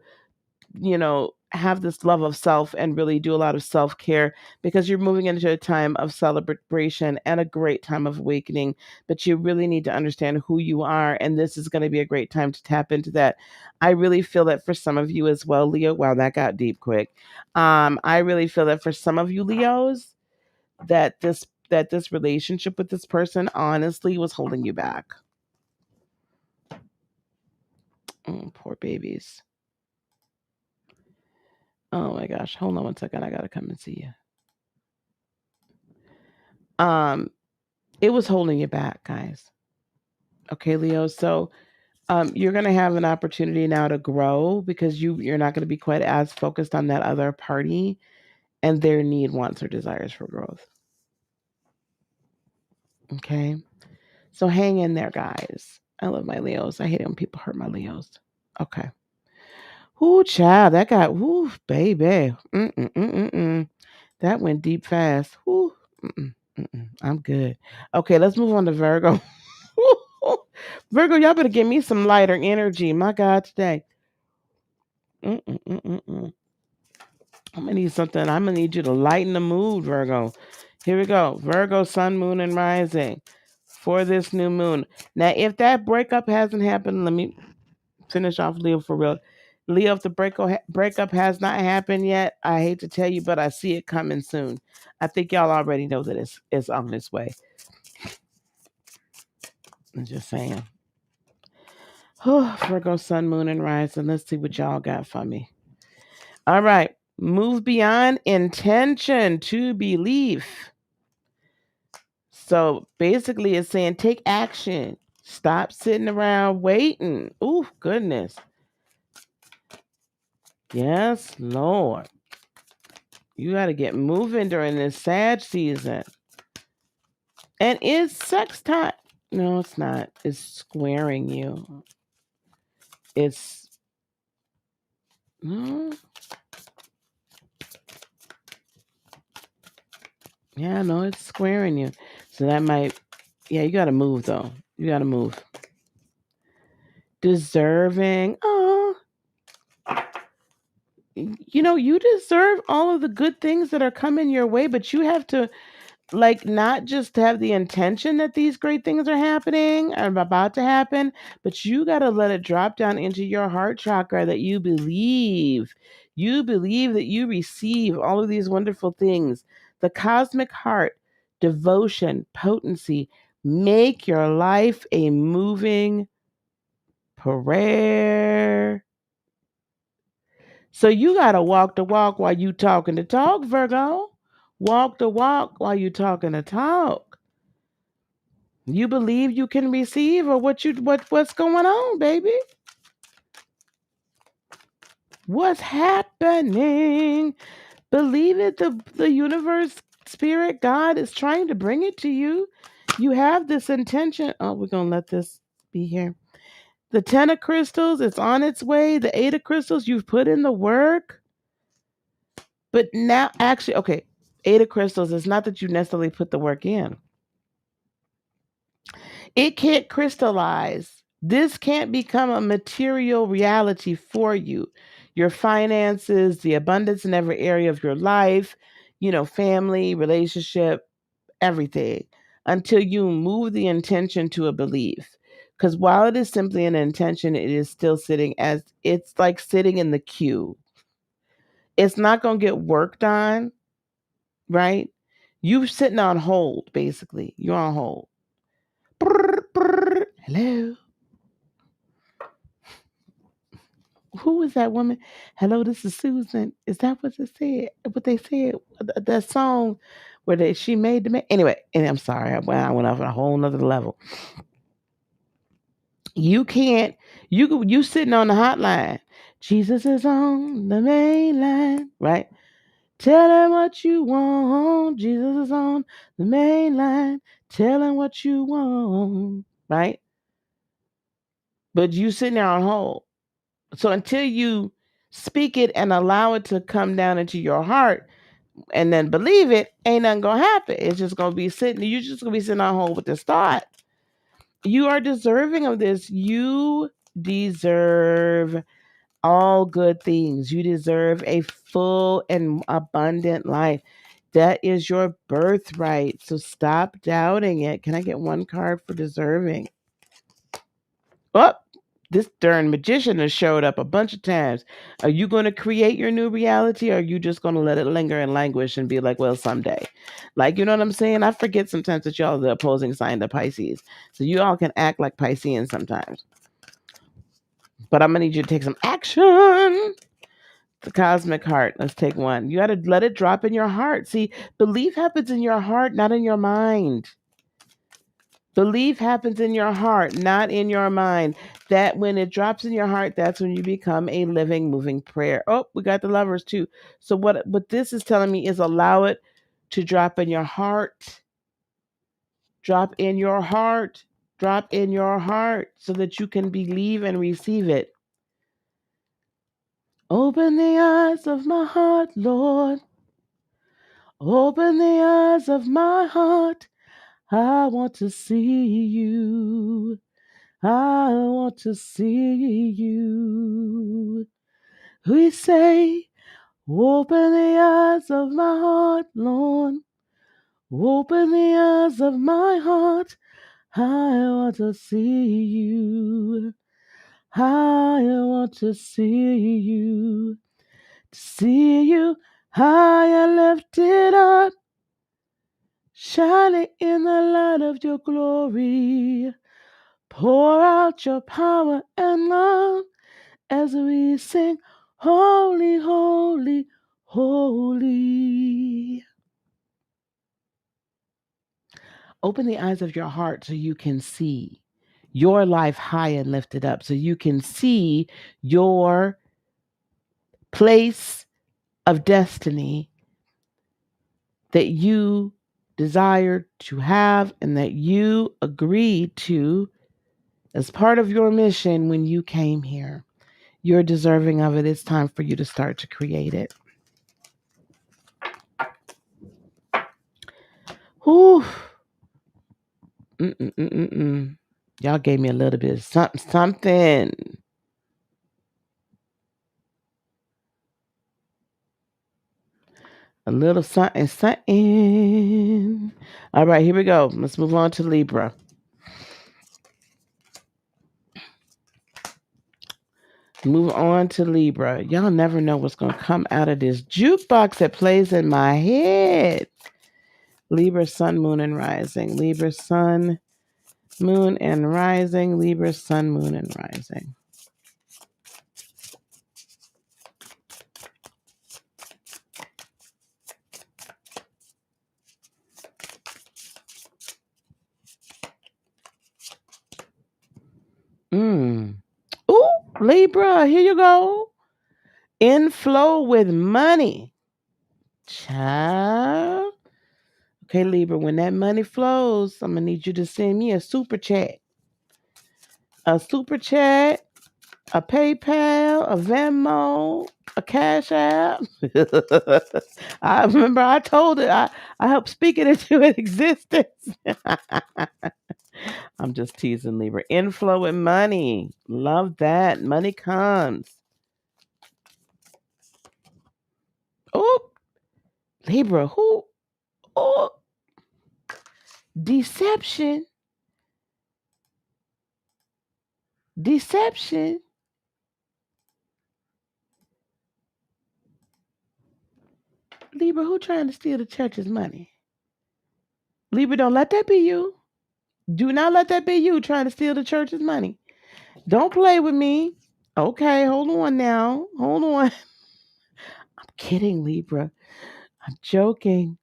have this love of self and really do a lot of self-care, because you're moving into a time of celebration and a great time of awakening. But you really need to understand who you are, and this is going to be a great time to tap into that. I really feel that for some of you as well, Leo. Wow, that got deep quick. I really feel that for some of you Leos, that this relationship with this person honestly was holding you back. Oh, poor babies. Oh my gosh. Hold on one second. I gotta come and see you. It was holding you back, guys. Okay, Leo. So you're gonna have an opportunity now to grow, because you're not gonna be quite as focused on that other party and their need, wants, or desires for growth. Okay. So hang in there, guys. I love my Leos. I hate it when people hurt my Leos. Okay. Ooh, child, that got, ooh, baby. That went deep fast. Ooh, I'm good. Okay, let's move on to Virgo. Virgo, y'all better give me some lighter energy. My God, today. I'm gonna need something. I'm gonna need you to lighten the mood, Virgo. Here we go. Virgo, Sun, Moon, and Rising for this new moon. Now, if that breakup hasn't happened, let me finish off Leo for real. Leo, if the breakup has not happened yet, I hate to tell you, but I see it coming soon. I think y'all already know that it's on its way. I'm just saying. Virgo, Sun, Moon, and Rising. Let's see what y'all got for me. All right. Move beyond intention to belief. So basically, it's saying take action. Stop sitting around waiting. Ooh, goodness. Yes, Lord. You got to get moving during this Sag season. And it's sex time. No, it's not. It's squaring you. It's... Yeah, no, it's squaring you. So that might... Yeah, you got to move, though. You got to move. Deserving. Oh. You deserve all of the good things that are coming your way, but you have to, not just have the intention that these great things are happening or about to happen, but you got to let it drop down into your heart chakra that you believe. You believe that you receive all of these wonderful things. The cosmic heart, devotion, potency, make your life a moving prayer. So you got to walk the walk while you talking the talk, Virgo. Walk the walk while you talking the talk. You believe you can receive, or what's going on, baby? What's happening? Believe it. The universe, spirit, God is trying to bring it to you. You have this intention. Oh, we're gonna let this be here. The 10 of crystals, it's on its way. The 8 of crystals, you've put in the work. But now, actually, okay, 8 of crystals, it's not that you necessarily put the work in. It can't crystallize. This can't become a material reality for you. Your finances, the abundance in every area of your life, family, relationship, everything, until you move the intention to a belief. Because while it is simply an intention, it is still it's like sitting in the queue. It's not going to get worked on, right? You're sitting on hold, basically. You're on hold. Brr, brr. Hello. Who is that woman? Hello, this is Susan. Is that what they said? What they said? That song where she made the man. Anyway, and I'm sorry, I went off on a whole nother level. You can't. You sitting on the hotline. Jesus is on the main line, right? Tell him what you want. Jesus is on the main line. Tell him what you want, right? But you sitting there on hold. So until you speak it and allow it to come down into your heart and then believe it, ain't nothing gonna happen. It's just gonna be you're just gonna be sitting on hold with this thought. You are deserving of this. You deserve all good things. You deserve a full and abundant life. That is your birthright. So stop doubting it. Can I get one card for deserving? Oh, this darn magician has showed up a bunch of times. Are you going to create your new reality, or are you just going to let it linger and languish and be like, well, someday? Like, you know what I'm saying? I forget sometimes that y'all are the opposing sign to Pisces. So you all can act like Pisceans sometimes. But I'm going to need you to take some action. The cosmic heart. Let's take one. You got to let it drop in your heart. See, belief happens in your heart, not in your mind. Belief happens in your heart, not in your mind. That when it drops in your heart, that's when you become a living, moving prayer. Oh, we got the lovers too. So what this is telling me is allow it to drop in your heart. Drop in your heart. Drop in your heart so that you can believe and receive it. Open the eyes of my heart, Lord. Open the eyes of my heart. I want to see you. I want to see you. We say, open the eyes of my heart, Lord. Open the eyes of my heart. I want to see you. I want to see you. To see you high and lifted up, shining in the light of your glory. Pour out your power and love as we sing, holy, holy, holy. Open the eyes of your heart so you can see your life high and lifted up, so you can see your place of destiny that you desire to have and that you agreed to as part of your mission when you came here. You're deserving of it. It's time for you to start to create it. Whew. Y'all gave me a little bit of something. A little something. All right, here we go. Let's move on to Libra. Move on to Libra. Y'all never know what's going to come out of this jukebox that plays in my head. Libra, sun, moon, and rising. Libra, sun, moon, and rising. Libra, sun, moon, and rising. Libra, here you go. Inflow with money. Child. Okay, Libra, when that money flows, I'm going to need you to send me a super chat. A super chat, a PayPal, a Venmo, a Cash App. I remember I told it. I helped speak it into existence. I'm just teasing, Libra. Inflow with money. Love that. Money comes. Oh, Libra, who? Oh, deception. Deception. Libra, who trying to steal the church's money? Libra, don't let that be you. Do not let that be you trying to steal the church's money. Don't play with me. Okay, hold on now. Hold on. I'm kidding, Libra. I'm joking.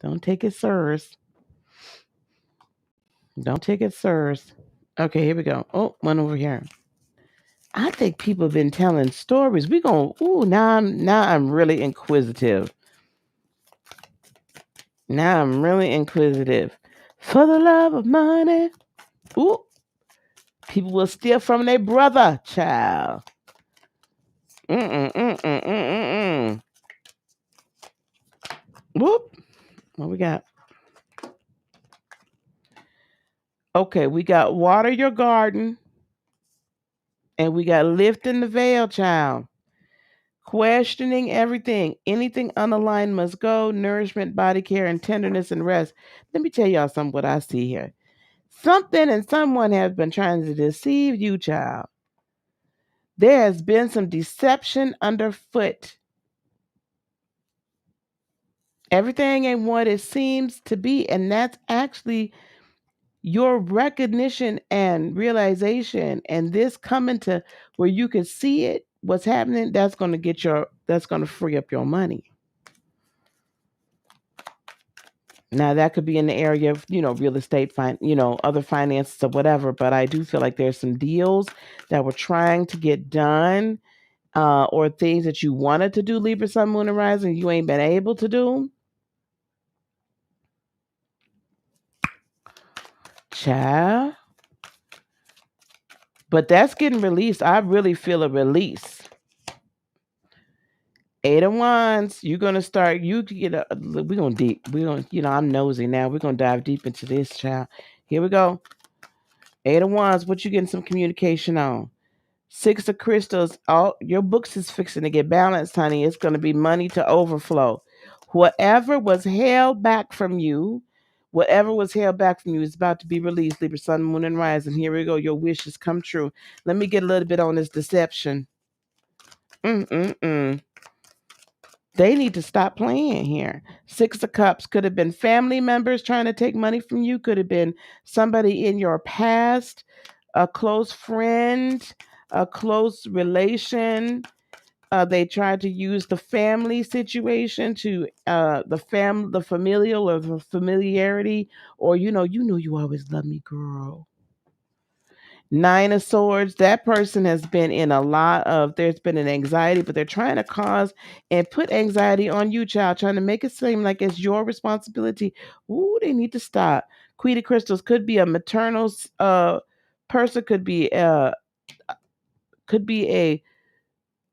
Don't take it serious. Don't take it serious. Okay, here we go. Oh, one over here. I think people have been telling stories. We going now I'm really inquisitive. Now I'm really inquisitive. For the love of money. Ooh. People will steal from their brother, child. Whoop. What we got? Okay, we got water your garden. And we got lifting the veil, child. Questioning everything. Anything unaligned must go. Nourishment, body care, and tenderness and rest. Let me tell y'all something what I see here. Something and someone has been trying to deceive you, child. There has been some deception underfoot. Everything ain't what it seems to be, and that's actually your recognition and realization, and this coming to where you can see it, what's happening, that's going to free up your money. Now that could be in the area of, real estate, other finances or whatever. But I do feel like there's some deals that we're trying to get done, or things that you wanted to do, Libra, Sun, Moon, and Rising, you ain't been able to do. Child. But that's getting released. I really feel a release. 8 of Wands, you're gonna start. You get a. We're gonna deep. We're gonna. I'm nosy now. We're gonna dive deep into this, child. Here we go. 8 of Wands. What you getting some communication on? 6 of Crystals. All your books is fixing to get balanced, honey. It's gonna be money to overflow. Whatever was held back from you, is about to be released. Libra, Sun, Moon, and Rising. Here we go. Your wishes come true. Let me get a little bit on this deception. They need to stop playing here. 6 of Cups could have been family members trying to take money from you. Could have been somebody in your past, a close friend, a close relation. They tried to use the family situation to the familial or the familiarity, or you know you always love me, girl. 9 of Swords, that person has been in there's been an anxiety, but they're trying to cause and put anxiety on you, child, trying to make it seem like it's your responsibility. Ooh, they need to stop. Queen of Crystals could be a maternal person, could be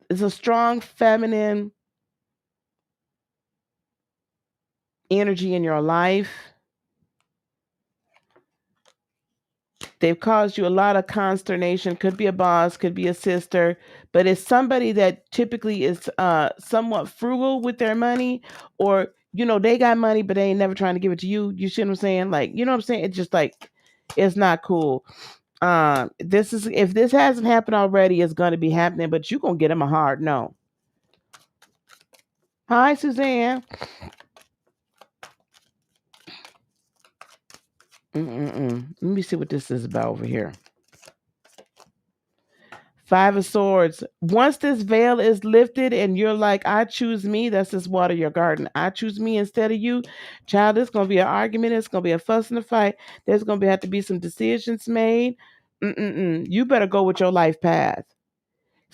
it's a strong feminine energy in your life. They've caused you a lot of consternation. Could be a boss, could be a sister, but it's somebody that typically is somewhat frugal with their money, or they got money, but they ain't never trying to give it to you. You see what I'm saying? Like, you know what I'm saying? It's just like it's not cool. This is if this hasn't happened already, it's gonna be happening, but you're gonna get them a hard no. Hi, Suzanne. Let me see what this is about over here. 5 of Swords. Once this veil is lifted and you're like, I choose me, that's this water your garden. I choose me instead of you. Child, it's going to be an argument. It's going to be a fuss and a fight. There's going to have to be some decisions made. You better go with your life path.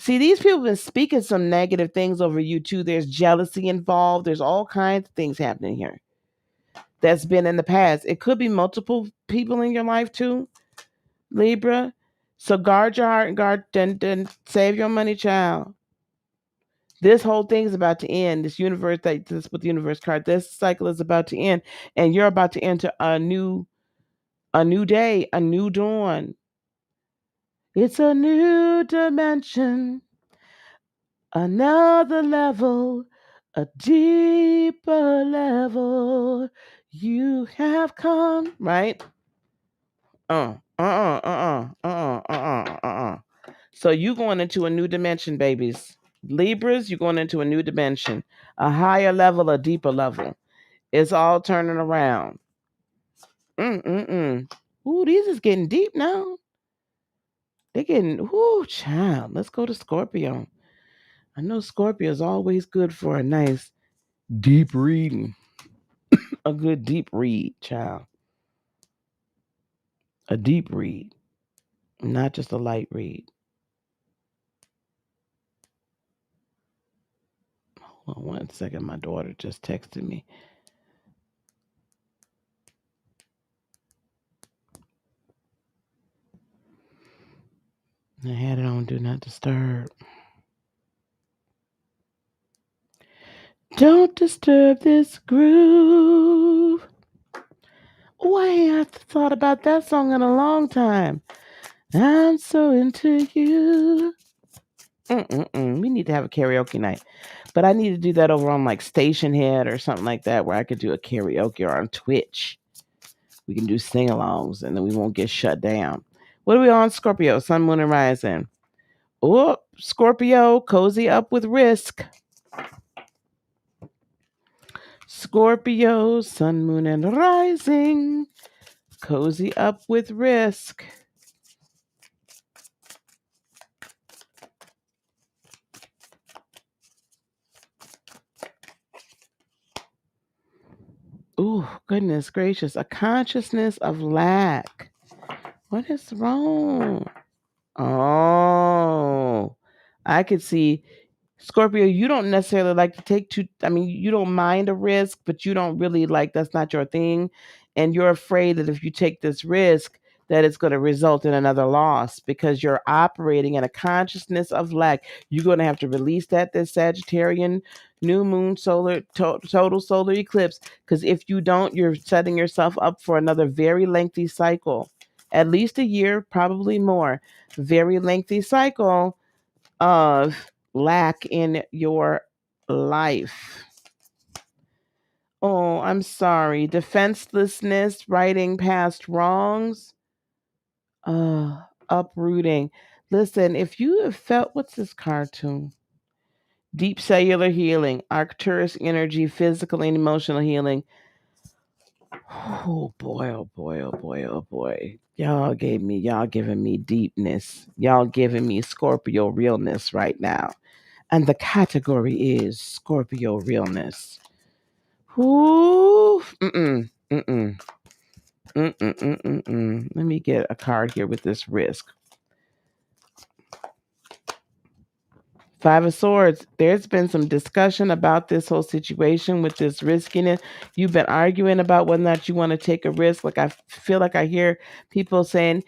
See, these people have been speaking some negative things over you too. There's jealousy involved. There's all kinds of things happening here that's been in the past. It could be multiple people in your life too, Libra. So guard your heart and then save your money, child. This whole thing is about to end. This with the universe card. This cycle is about to end, and you're about to enter a new day, a new dawn. It's a new dimension, another level, a deeper level. You have come, right? So you going into a new dimension, babies. Libras, you're going into a new dimension, a higher level, a deeper level. It's all turning around. Ooh, these is getting deep now. They're getting, ooh, child. Let's go to Scorpio. I know Scorpio is always good for a nice deep reading. A good deep read, child. A deep read, not just a light read. Hold on 1 second. My daughter just texted me. I had it on Do Not Disturb. Don't disturb this groove. Oh, I ain't thought about that song in a long time. I'm so into you. We need to have a karaoke night. But I need to do that over on like Station Head or something like that, where I could do a karaoke, or on Twitch. We can do sing-alongs and then we won't get shut down. What are we on? Scorpio, Sun, Moon, and Rising. Oh, Scorpio, cozy up with risk. Scorpio, Sun, Moon, and Rising. Cozy up with risk. Oh, goodness gracious. A consciousness of lack. What is wrong? Oh, I could see. Scorpio, you don't necessarily like to take you don't mind a risk, but you don't really like, that's not your thing. And you're afraid that if you take this risk, that it's going to result in another loss because you're operating in a consciousness of lack. You're going to have to release this Sagittarian new moon total solar eclipse. Because if you don't, you're setting yourself up for another very lengthy cycle, at least a year, probably more. Very lengthy cycle of lack in your life. Oh, I'm sorry. Defenselessness, righting past wrongs, uprooting. Listen, if you have felt, what's this cartoon? Deep cellular healing, Arcturus energy, physical and emotional healing. Oh boy, oh boy, oh boy, oh boy. Y'all giving me deepness. Y'all giving me Scorpio realness right now. And the category is Scorpio realness. Ooh, Let me get a card here with this risk. Five of Swords. There's been some discussion about this whole situation with this riskiness. You've been arguing about whether or not you want to take a risk. Like, I feel like I hear people saying,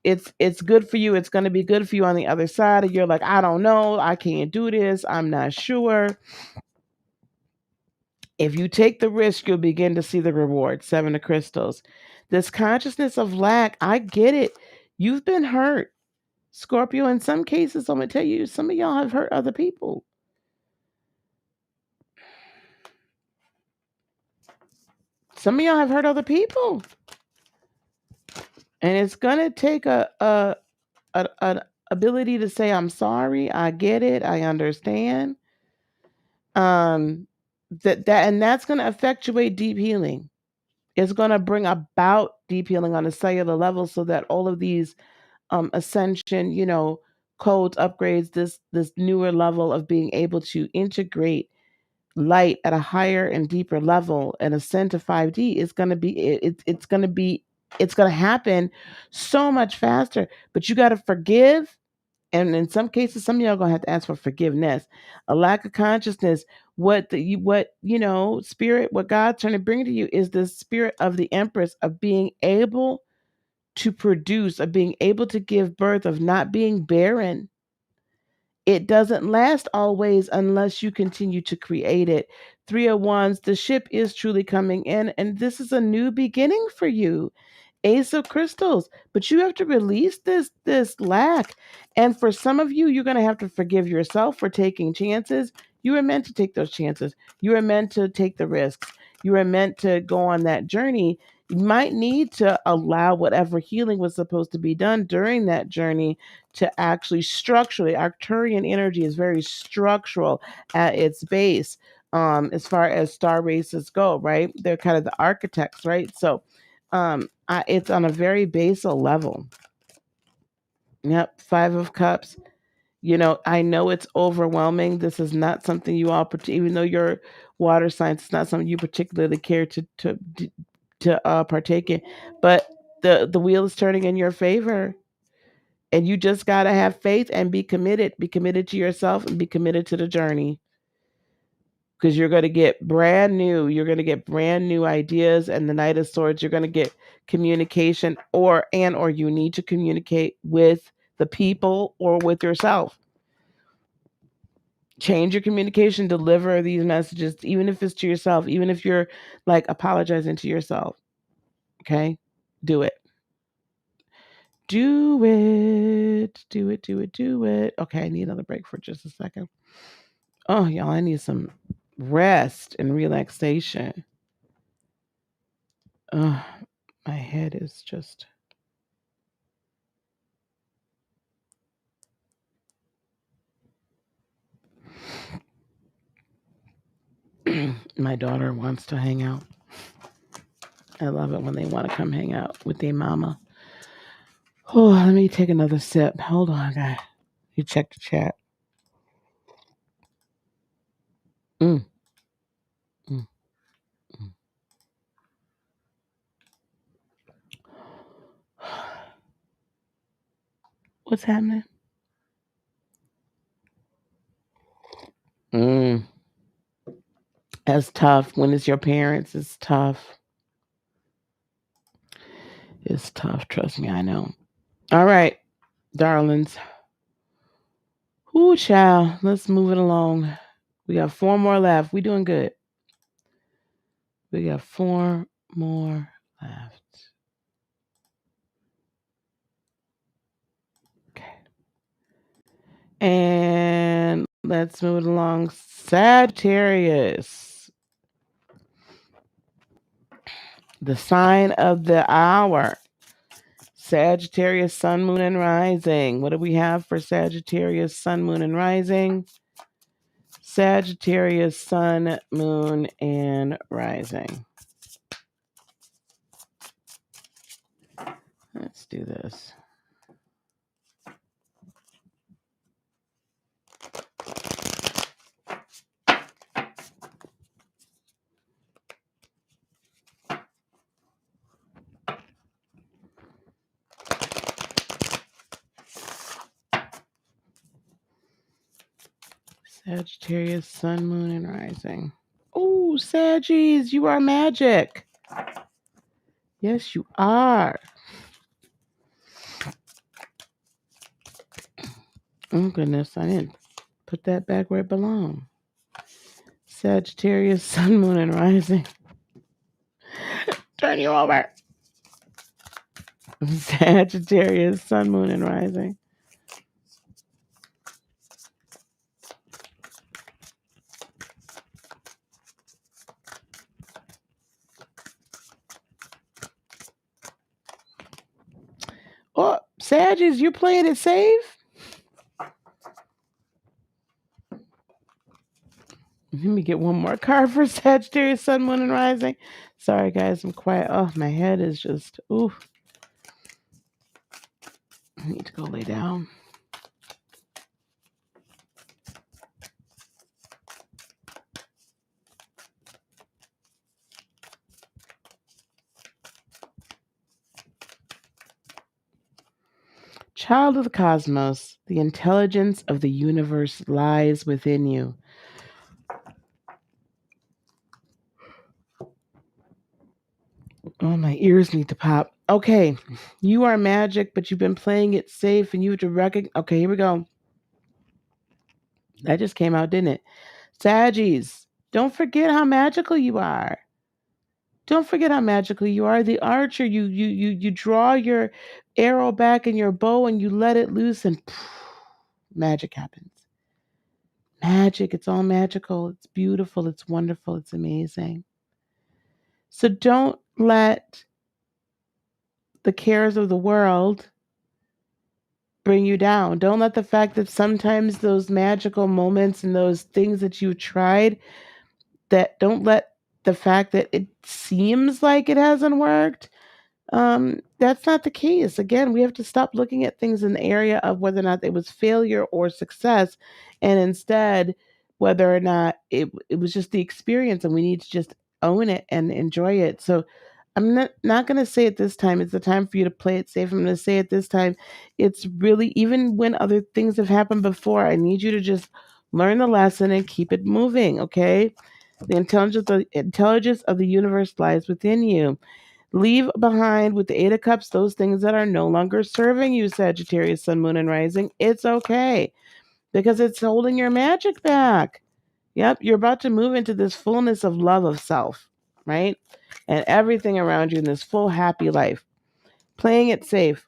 it's good for you. It's going to be good for you on the other side. And you're like, I don't know. I can't do this. I'm not sure. If you take the risk, you'll begin to see the reward. Seven of Crystals. This consciousness of lack, I get it. You've been hurt. Scorpio, in some cases, I'm going to tell you, some of y'all have hurt other people. Some of y'all have hurt other people. And it's going to take an ability to say, I'm sorry, I get it, I understand. And that's going to effectuate deep healing. It's going to bring about deep healing on a cellular level so that all of these ascension, codes, upgrades, this newer level of being able to integrate light at a higher and deeper level and ascend to 5D is going to be it's going to happen so much faster. But you got to forgive And in some cases, some of y'all gonna have to ask for forgiveness. A lack of consciousness. What spirit, what God's trying to bring to you is the spirit of the Empress, of being able to produce, of being able to give birth, of not being barren. It doesn't last always unless you continue to create it. Three of Wands, the ship is truly coming in, and this is a new beginning for you. Ace of Crystals, but you have to release this lack. And for some of you, you're going to have to forgive yourself for taking chances. You were meant to take those chances. You were meant to take the risks. You were meant to go on that journey. You might need to allow whatever healing was supposed to be done during that journey to actually structurally. Arcturian energy is very structural at its base, as far as star races go, right? They're kind of the architects, right? So it's on a very basal level. Yep, Five of Cups. I know it's overwhelming. This is not something you all, even though you're water signs, it's not something you particularly care to partake in. But the wheel is turning in your favor, and you just gotta have faith and be committed. Be committed to yourself and be committed to the journey. Because you're going to get brand new ideas. And the Knight of Swords, you're going to get communication, or you need to communicate with the people or with yourself. Change your communication, deliver these messages, even if it's to yourself, even if you're like apologizing to yourself. Okay, do it. Do it. Okay, I need another break for just a second. Oh, y'all, I need some rest and relaxation. My head is just. My daughter wants to hang out. I love it when they want to come hang out with their mama. Oh, let me take another sip. Hold on, guys. You check the chat. Mm. Mm. Mm. What's happening? That's tough. When it's your parents, it's tough. It's tough. Trust me, I know. All right, darlings. Ooh, child. Let's move it along. We got 4 more left. We doing good. We got 4 more left. Okay. And let's move it along. Sagittarius. The sign of the hour. Sagittarius, sun, moon, and rising. What do we have for Sagittarius, sun, moon, and rising? Sagittarius, sun, moon, and rising. Let's do this. Sagittarius, sun, moon, and rising. Oh, Saggies, you are magic. Yes, you are. Oh, goodness, I didn't put that back where it belongs. Sagittarius, sun, moon, and rising. Turn you over. Sagittarius, sun, moon, and rising. Oh, Saggies, you're playing it safe? Let me get one more card for Sagittarius, sun, moon, and rising. Sorry, guys, I'm quiet. Oh, my head is just, ooh. I need to go lay down. Child of the cosmos, the intelligence of the universe lies within you. Oh, my ears need to pop. Okay, you are magic, but you've been playing it safe and you have to recognize. Okay, here we go. That just came out, didn't it? Saggies, don't forget how magical you are. Don't forget how magical you are. The archer, you draw your arrow back in your bow and you let it loose and magic happens. Magic, it's all magical. It's beautiful, it's wonderful, it's amazing. So don't let the cares of the world bring you down. Don't let the fact that sometimes those magical moments and those things that you've tried, that don't let the fact that it seems like it hasn't worked, that's not the case. Again, we have to stop looking at things in the area of whether or not it was failure or success, and instead whether or not it was just the experience, and we need to just own it and enjoy it. So I'm not going to say it this time. It's the time for you to play it safe. I'm going to say it this time. It's really, even when other things have happened before, I need you to just learn the lesson and keep it moving. Okay. The intelligence of the universe lies within you. Leave behind with the Eight of Cups those things that are no longer serving you, Sagittarius, Sun, Moon, and Rising. It's okay because it's holding your magic back. Yep, you're about to move into this fullness of love of self, right? And everything around you in this full happy life. Playing it safe.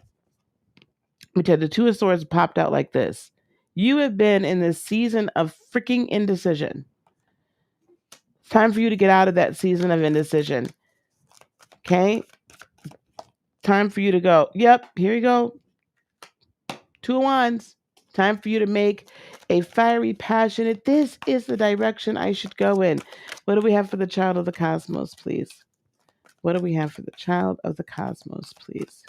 Because the Two of Swords popped out like this. You have been in this season of freaking indecision. It's time for you to get out of that season of indecision. Okay? Time for you to go. Yep, here you go. Two of Wands. Time for you to make a fiery, passionate, this is the direction I should go in. What do we have for the child of the cosmos, please? What do we have for the child of the cosmos, please?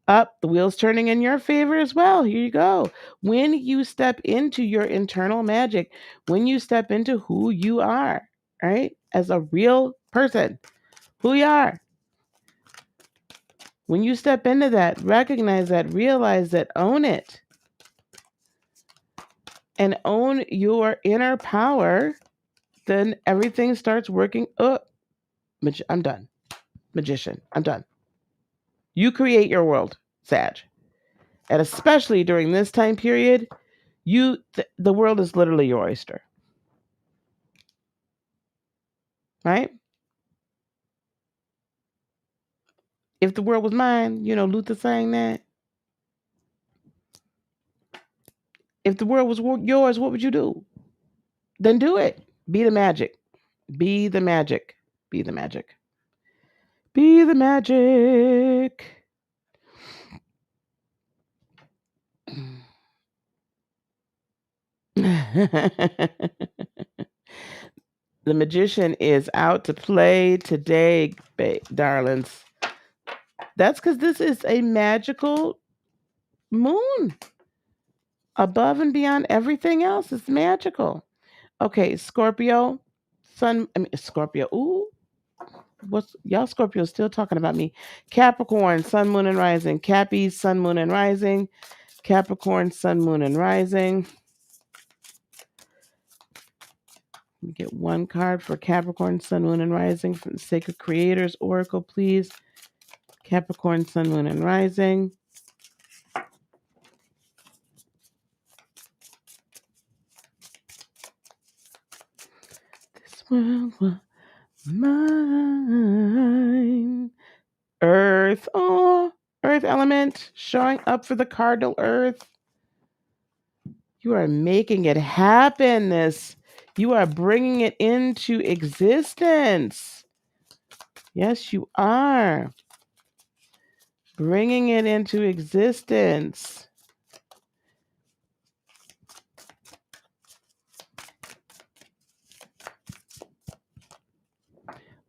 Up, the wheel's turning in your favor as well. Here you go. When you step into your internal magic, when you step into who you are, right? As a real person, who you are. When you step into that, recognize that, realize that, own it. And own your inner power, then everything starts working. Oh, I'm done. Magician, I'm done. You create your world, Sag. And especially during this time period, the world is literally your oyster. Right? If the world was mine, Luther sang that. If the world was yours, what would you do? Then do it. Be the magic. Be the magic. Be the magic. Be the magic. The magician is out to play today, darlings. That's because this is a magical moon. Above and beyond everything else, it's magical. Okay, Scorpio, Scorpio. Ooh, what's y'all Scorpio still talking about me? Capricorn, Sun, Moon, and Rising. Cappies, Sun, Moon, and Rising. Capricorn, Sun, Moon, and Rising. Let me get one card for Capricorn, Sun, Moon, and Rising from the Sacred Creators Oracle, please. Capricorn, Sun, Moon, and Rising. This world was mine. Earth, oh, Earth element showing up for the cardinal Earth. You are making it happen. You are bringing it into existence. Yes, you are. Bringing it into existence.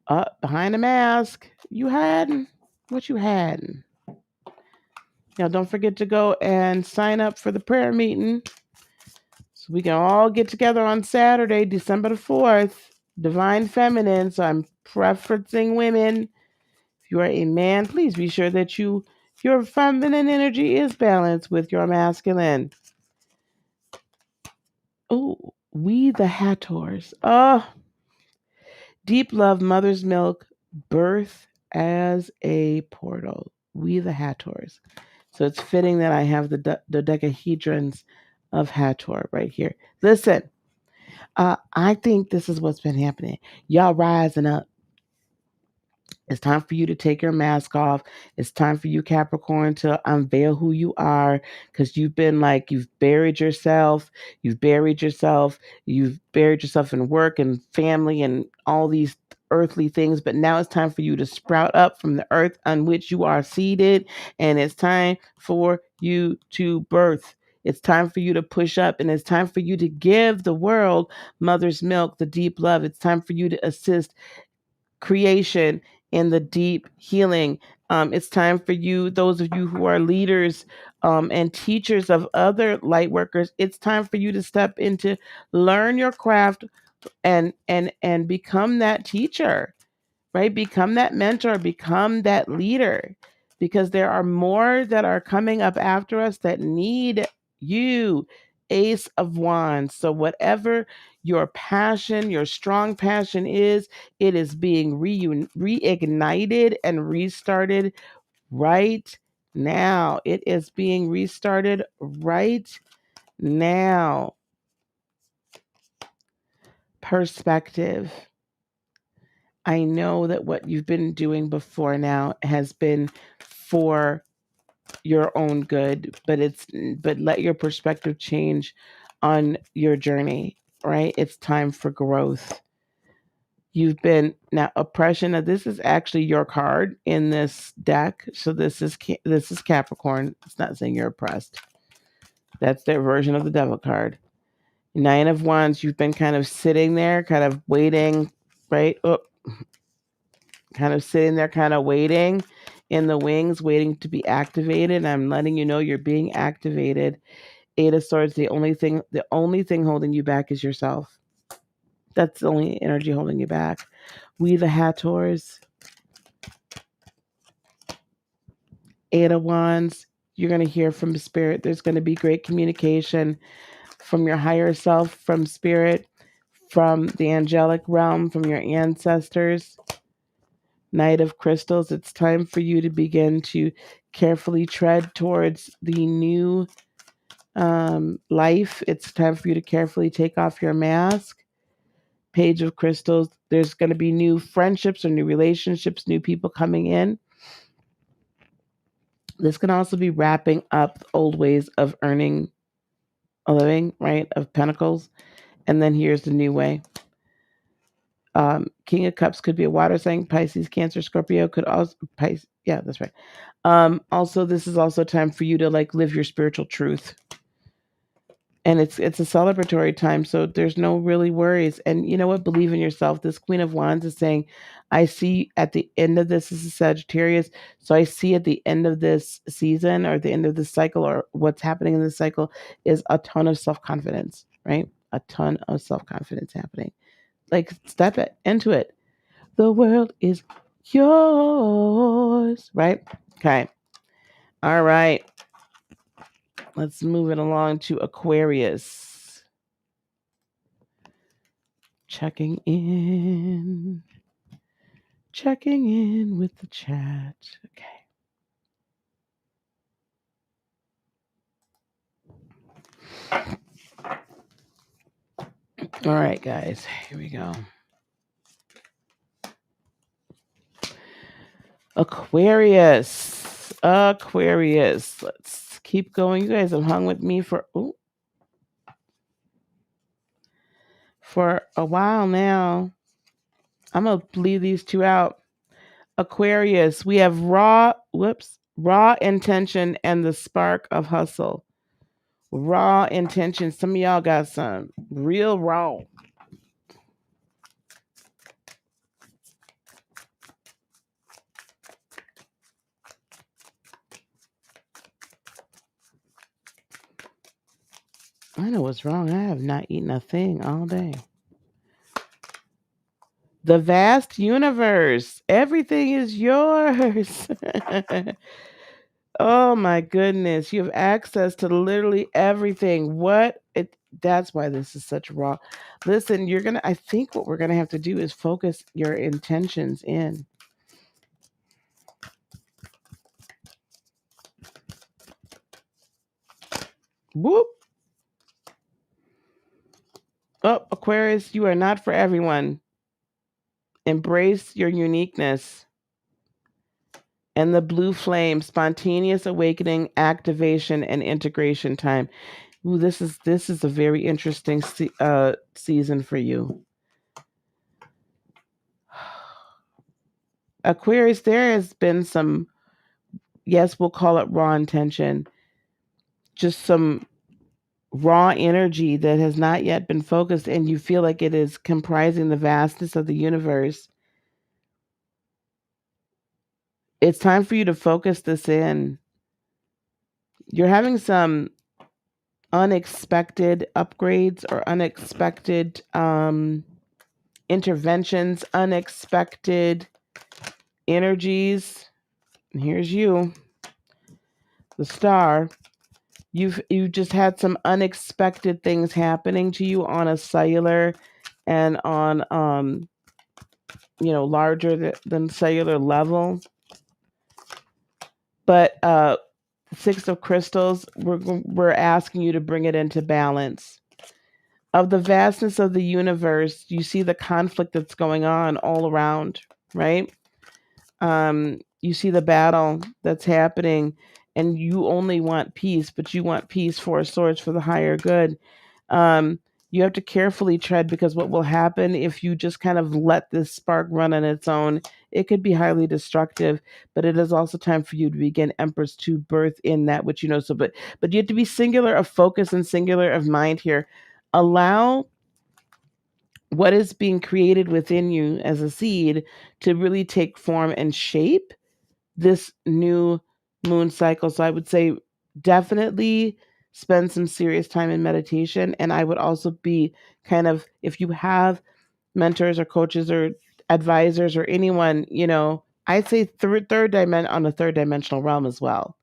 Up behind the mask. You hiding? What you hiding? Now, don't forget to go and sign up for the prayer meeting so we can all get together on Saturday, December the 4th. Divine Feminine. So I'm preferencing women. If you are a man, please be sure that you Your feminine energy is balanced with your masculine. Oh, we the Hattors. Oh, deep love, mother's milk, birth as a portal. We the Hattors. So it's fitting that I have the dodecahedrons of Hathor right here. Listen, I think this is what's been happening. Y'all rising up. It's time for you to take your mask off. It's time for you, Capricorn, to unveil who you are because you've been like, you've buried yourself. You've buried yourself. You've buried yourself in work and family and all these earthly things. But now it's time for you to sprout up from the earth on which you are seated. And it's time for you to birth. It's time for you to push up and it's time for you to give the world mother's milk, the deep love. It's time for you to assist creation in the deep healing. It's time for you, those of you who are leaders and teachers of other light workers, it's time for you to step into, learn your craft and become that teacher, right? Become that mentor, become that leader, because there are more that are coming up after us that need you. Ace of Wands. So, whatever your passion, your strong passion is, it is being reignited and restarted right now. It is being restarted right now. Perspective. I know that what you've been doing before now has been for your own good, but let your perspective change on your journey, right? It's time for growth. You've been now oppression. Now this is actually your card in this deck. So this is Capricorn. It's not saying you're oppressed. That's their version of the devil card. Nine of Wands. You've been kind of sitting there, kind of waiting, right? Oh, kind of sitting there, kind of waiting in the wings, waiting to be activated. And I'm letting you know you're being activated. Eight of Swords, the only thing holding you back is yourself. That's the only energy holding you back. We the Hattors. Eight of Wands, you're going to hear from Spirit. There's going to be great communication from your higher self, from Spirit, from the angelic realm, from your ancestors. Knight of Crystals, it's time for you to begin to carefully tread towards the new life. It's time for you to carefully take off your mask. Page of Crystals, there's going to be new friendships or new relationships, new people coming in. This can also be wrapping up old ways of earning a living, right? Of Pentacles. And then here's the new way. King of Cups could be a water sign. Pisces, Cancer, Scorpio could also Pisces. Yeah, that's right. Also, this is also time for you to like live your spiritual truth. And it's a celebratory time, so there's no really worries. And you know what? Believe in yourself. This Queen of Wands is saying, I see at the end of this is a Sagittarius. So I see at the end of this season or the end of this cycle or what's happening in this cycle is a ton of self-confidence, right? A ton of self-confidence happening. Like step into it. The world is yours, right? Okay. All right. Let's move it along to Aquarius. Checking in with the chat. Okay. All right, guys. Here we go. Aquarius. Let's keep going. You guys have hung with me for a while now. I'm going to leave these two out. Aquarius, we have raw intention and the spark of hustle. Raw intention. Some of y'all got some real raw. I know what's wrong. I have not eaten a thing all day. The vast universe. Everything is yours. Oh my goodness. You have access to literally everything. That's why this is such raw. Listen, I think what we're gonna have to do is focus your intentions in. Whoop. Oh, Aquarius, you are not for everyone. Embrace your uniqueness. And the blue flame, spontaneous awakening, activation, and integration time. Ooh, this is a very interesting season for you. Aquarius, there has been some, yes, we'll call it raw intention, just some raw energy that has not yet been focused, and you feel like it is comprising the vastness of the universe. It's time for you to focus this in. You're having some unexpected upgrades or unexpected interventions, unexpected energies. And here's you, the star. You just had some unexpected things happening to you on a cellular and on larger than cellular level. But Six of Crystals, we're asking you to bring it into balance. Of the vastness of the universe, you see the conflict that's going on all around, right? You see the battle that's happening, and you only want peace, but you want peace, Four of Swords, for the higher good. You have to carefully tread, because what will happen if you just kind of let this spark run on its own, it could be highly destructive. But it is also time for you to begin Empress to birth in that which you know. So, but you have to be singular of focus and singular of mind here. Allow what is being created within you as a seed to really take form and shape this new moon cycle. So I would say definitely spend some serious time in meditation. And I would also be kind of, if you have mentors or coaches or advisors or anyone, I'd say third dimension, on a third dimensional realm as well.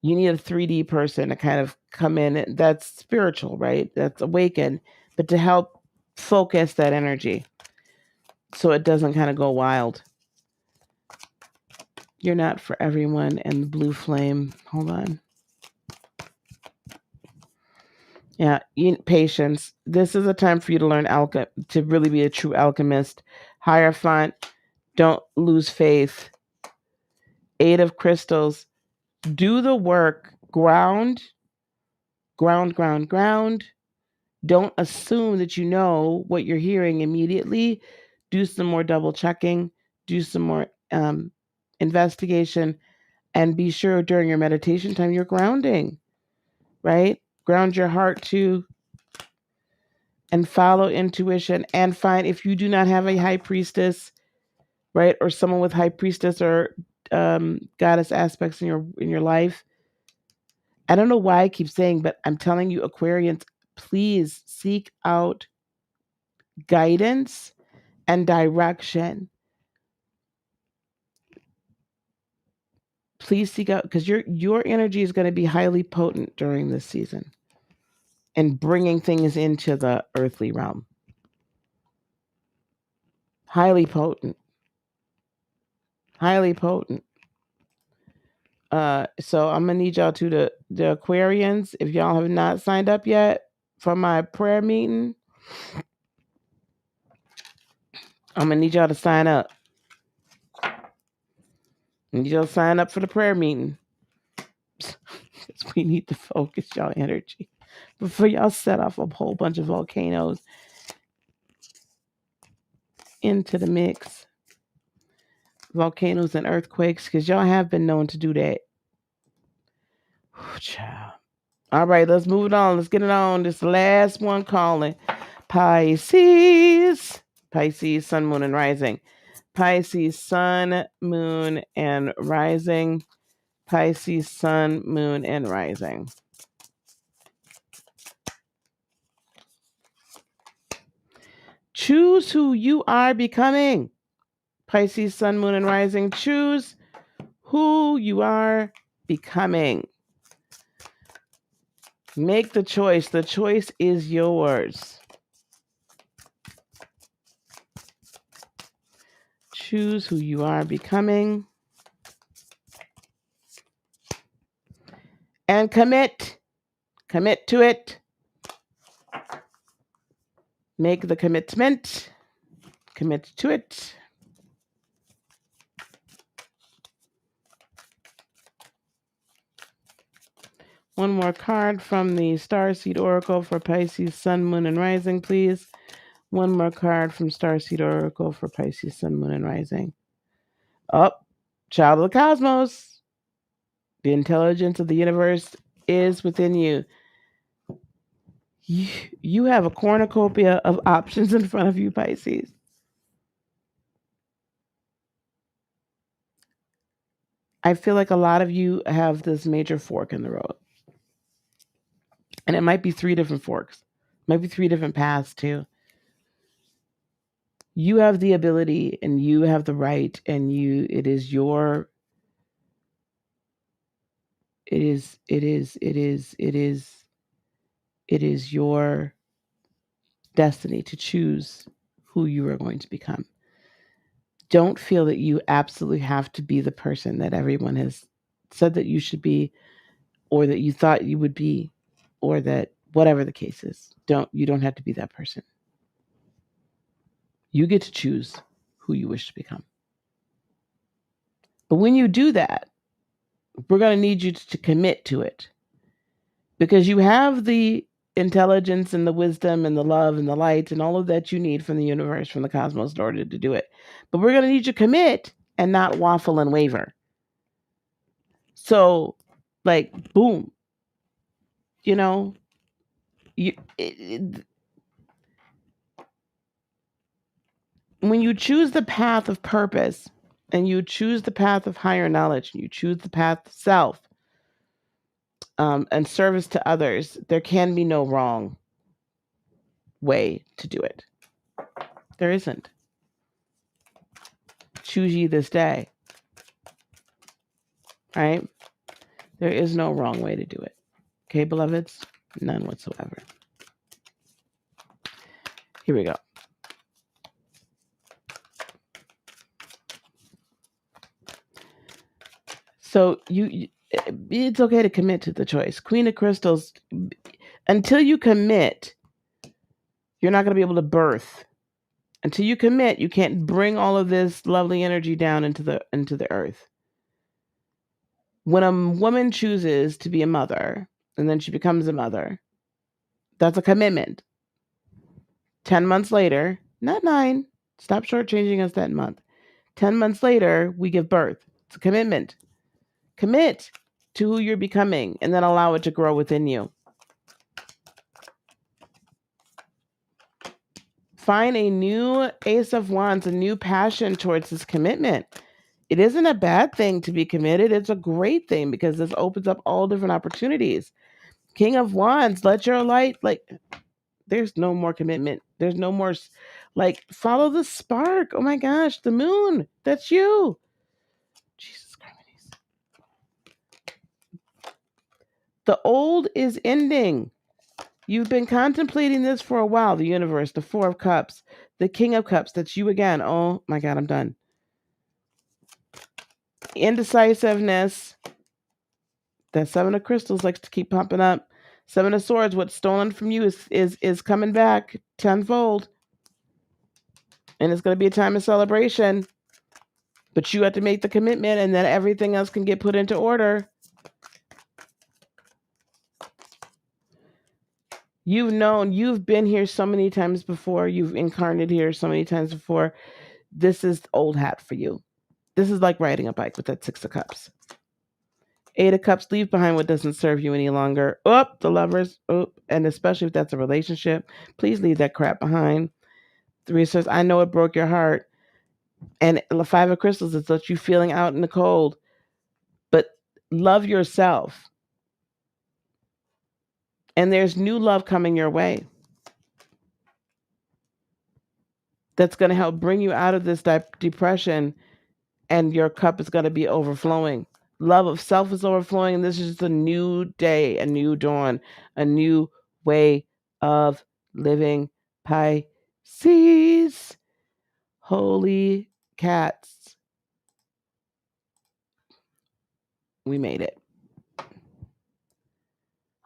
You need a 3D person to kind of come in. That's spiritual, right? That's awakened, but to help focus that energy so it doesn't kind of go wild. You're not for everyone. And the blue flame. Hold on. Yeah, patience. This is a time for you to learn to really be a true alchemist. Hierophant, don't lose faith. Eight of Crystals, do the work. Ground. Don't assume that you know what you're hearing immediately. Do some more double checking. Do some more investigation. And be sure during your meditation time you're grounding, right? Ground your heart too, and follow intuition, and find, if you do not have a high priestess, right, or someone with high priestess or goddess aspects in your life. I don't know why I keep saying, but I'm telling you, Aquarians, please seek out guidance and direction. Please seek out, because your energy is going to be highly potent during this season and bringing things into the earthly realm. Highly potent. Highly potent. So I'm gonna need y'all to the Aquarians, if y'all have not signed up yet for my prayer meeting, I'm gonna need y'all to sign up. I need y'all to sign up for the prayer meeting. Because we need to focus y'all energy before y'all set off a whole bunch of volcanoes into the mix. Volcanoes and earthquakes, because y'all have been known to do that. Child. All right, let's move it on. Let's get it on. This last one calling. Pisces, Sun, Moon, and Rising. Pisces, Sun, Moon, and Rising. Pisces, Sun, Moon, and Rising. Choose who you are becoming. Pisces, Sun, Moon, and Rising. Choose who you are becoming. Make the choice. The choice is yours. Choose who you are becoming. And commit. Commit to it. Make the commitment. Commit to it. One more card from the Starseed Oracle for Pisces, Sun, Moon, and Rising, please. One more card from Starseed Oracle for Pisces, Sun, Moon, and Rising. Oh, child of the cosmos. The intelligence of the universe is within you. You have a cornucopia of options in front of you, Pisces. I feel like a lot of you have this major fork in the road. And it might be 3 different forks. It might be 3 different paths too. You have the ability and you have the right, and it is your your destiny to choose who you are going to become. Don't feel that you absolutely have to be the person that everyone has said that you should be, or that you thought you would be, or that whatever the case is. You don't have to be that person. You get to choose who you wish to become. But when you do that, we're going to need you to commit to it, because you have the intelligence and the wisdom and the love and the light and all of that you need from the universe, from the cosmos, in order to do it. But we're going to need you to commit and not waffle and waver. So, like, boom, when you choose the path of purpose, and you choose the path of higher knowledge, and you choose the path of self, and service to others, there can be no wrong way to do it. There isn't. Choose ye this day. Right? There is no wrong way to do it. Okay, beloveds? None whatsoever. Here we go. So it's okay to commit to the choice. Queen of Crystals, until you commit, you're not going to be able to birth. Until you commit, you can't bring all of this lovely energy down into the earth. When a woman chooses to be a mother and then she becomes a mother, that's a commitment. 10 months later, not 9, stop shortchanging us that month. 10 months later, we give birth. It's a commitment. Commit to who you're becoming and then allow it to grow within you. Find a new Ace of Wands, a new passion towards this commitment. It isn't a bad thing to be committed. It's a great thing, because this opens up all different opportunities. King of Wands, let your light, there's no more commitment. There's no more, follow the spark. Oh my gosh, the moon, that's you. Jesus Christ. The old is ending. You've been contemplating this for a while. The universe, the 4 of Cups, the King of Cups, that's you again. Oh my God, I'm done. Indecisiveness. That 7 of Crystals likes to keep popping up. 7 of Swords, what's stolen from you is coming back tenfold. And it's going to be a time of celebration. But you have to make the commitment, and then everything else can get put into order. You've been here so many times before. You've incarnated here so many times before. This is old hat for you. This is like riding a bike with that 6 of Cups. 8 of Cups, leave behind what doesn't serve you any longer. The Lovers. And especially if that's a relationship, please leave that crap behind. 3 says, I know it broke your heart. And the 5 of Crystals is that you feeling out in the cold. But love yourself. And there's new love coming your way that's going to help bring you out of this depression and your cup is going to be overflowing. Love of self is overflowing, and this is just a new day, a new dawn, a new way of living. Pisces. Holy cats. We made it.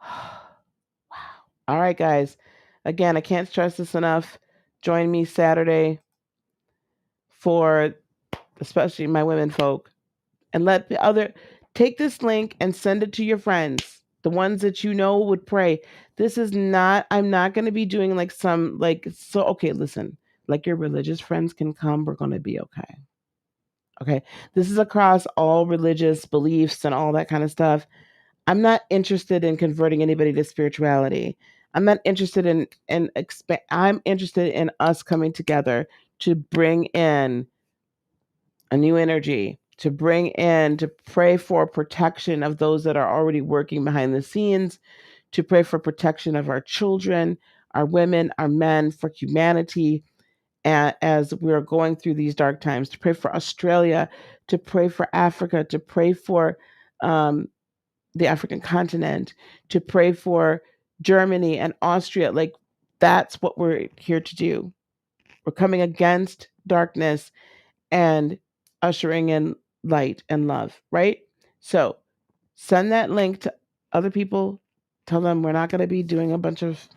Wow. All right, guys. Again, I can't stress this enough. Join me Saturday for especially my women folk, and let the other take this link and send it to your friends, the ones that you know would pray. This is not, I'm not going to be doing like some, like, so, okay, listen, like your religious friends can come, we're going to be okay. Okay. This is across all religious beliefs and all that kind of stuff. I'm not interested in converting anybody to spirituality. I'm not interested in expand. I'm interested in us coming together to bring in a new energy, to bring in, to pray for protection of those that are already working behind the scenes, to pray for protection of our children, our women, our men, for humanity, as we're going through these dark times, to pray for Australia, to pray for Africa, to pray for um, the African continent, to pray for Germany and Austria. Like, that's what we're here to do. We're coming against darkness and ushering in light and love, right? So send that link to other people. Tell them we're not going to be doing a bunch of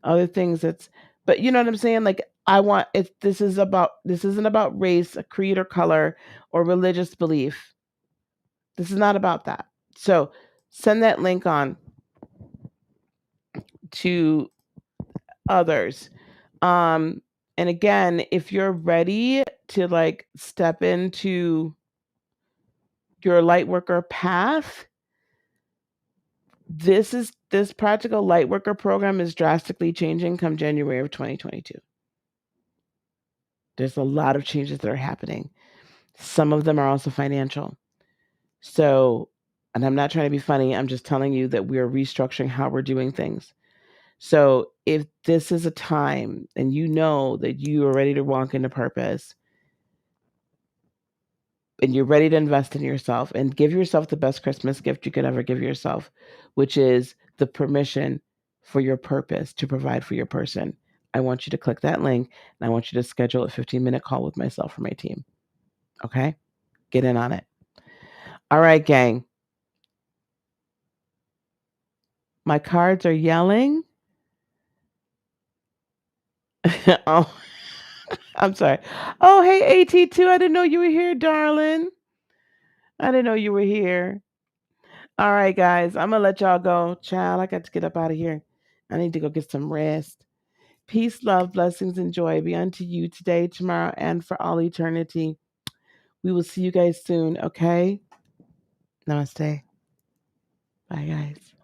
other things but you know what I'm saying? Like, I want it. This isn't about race, a creed, or color, or religious belief. This is not about that. So send that link on to others. And again, if you're ready to like step into your light worker path, this practical light worker program is drastically changing come January of 2022. There's a lot of changes that are happening. Some of them are also financial. So, and I'm not trying to be funny, I'm just telling you that we're restructuring how we're doing things. So, if this is a time and you know that you are ready to walk into purpose, and you're ready to invest in yourself and give yourself the best Christmas gift you could ever give yourself, which is the permission for your purpose to provide for your person, I want you to click that link, and I want you to schedule a 15-minute call with myself or my team. Okay? Get in on it. All right, gang. My cards are yelling. Oh, I'm sorry. Oh, hey, AT2. I didn't know you were here, darling. I didn't know you were here. All right, guys. I'm going to let y'all go. Child, I got to get up out of here. I need to go get some rest. Peace, love, blessings, and joy be unto you today, tomorrow, and for all eternity. We will see you guys soon, okay? Namaste. Bye, guys.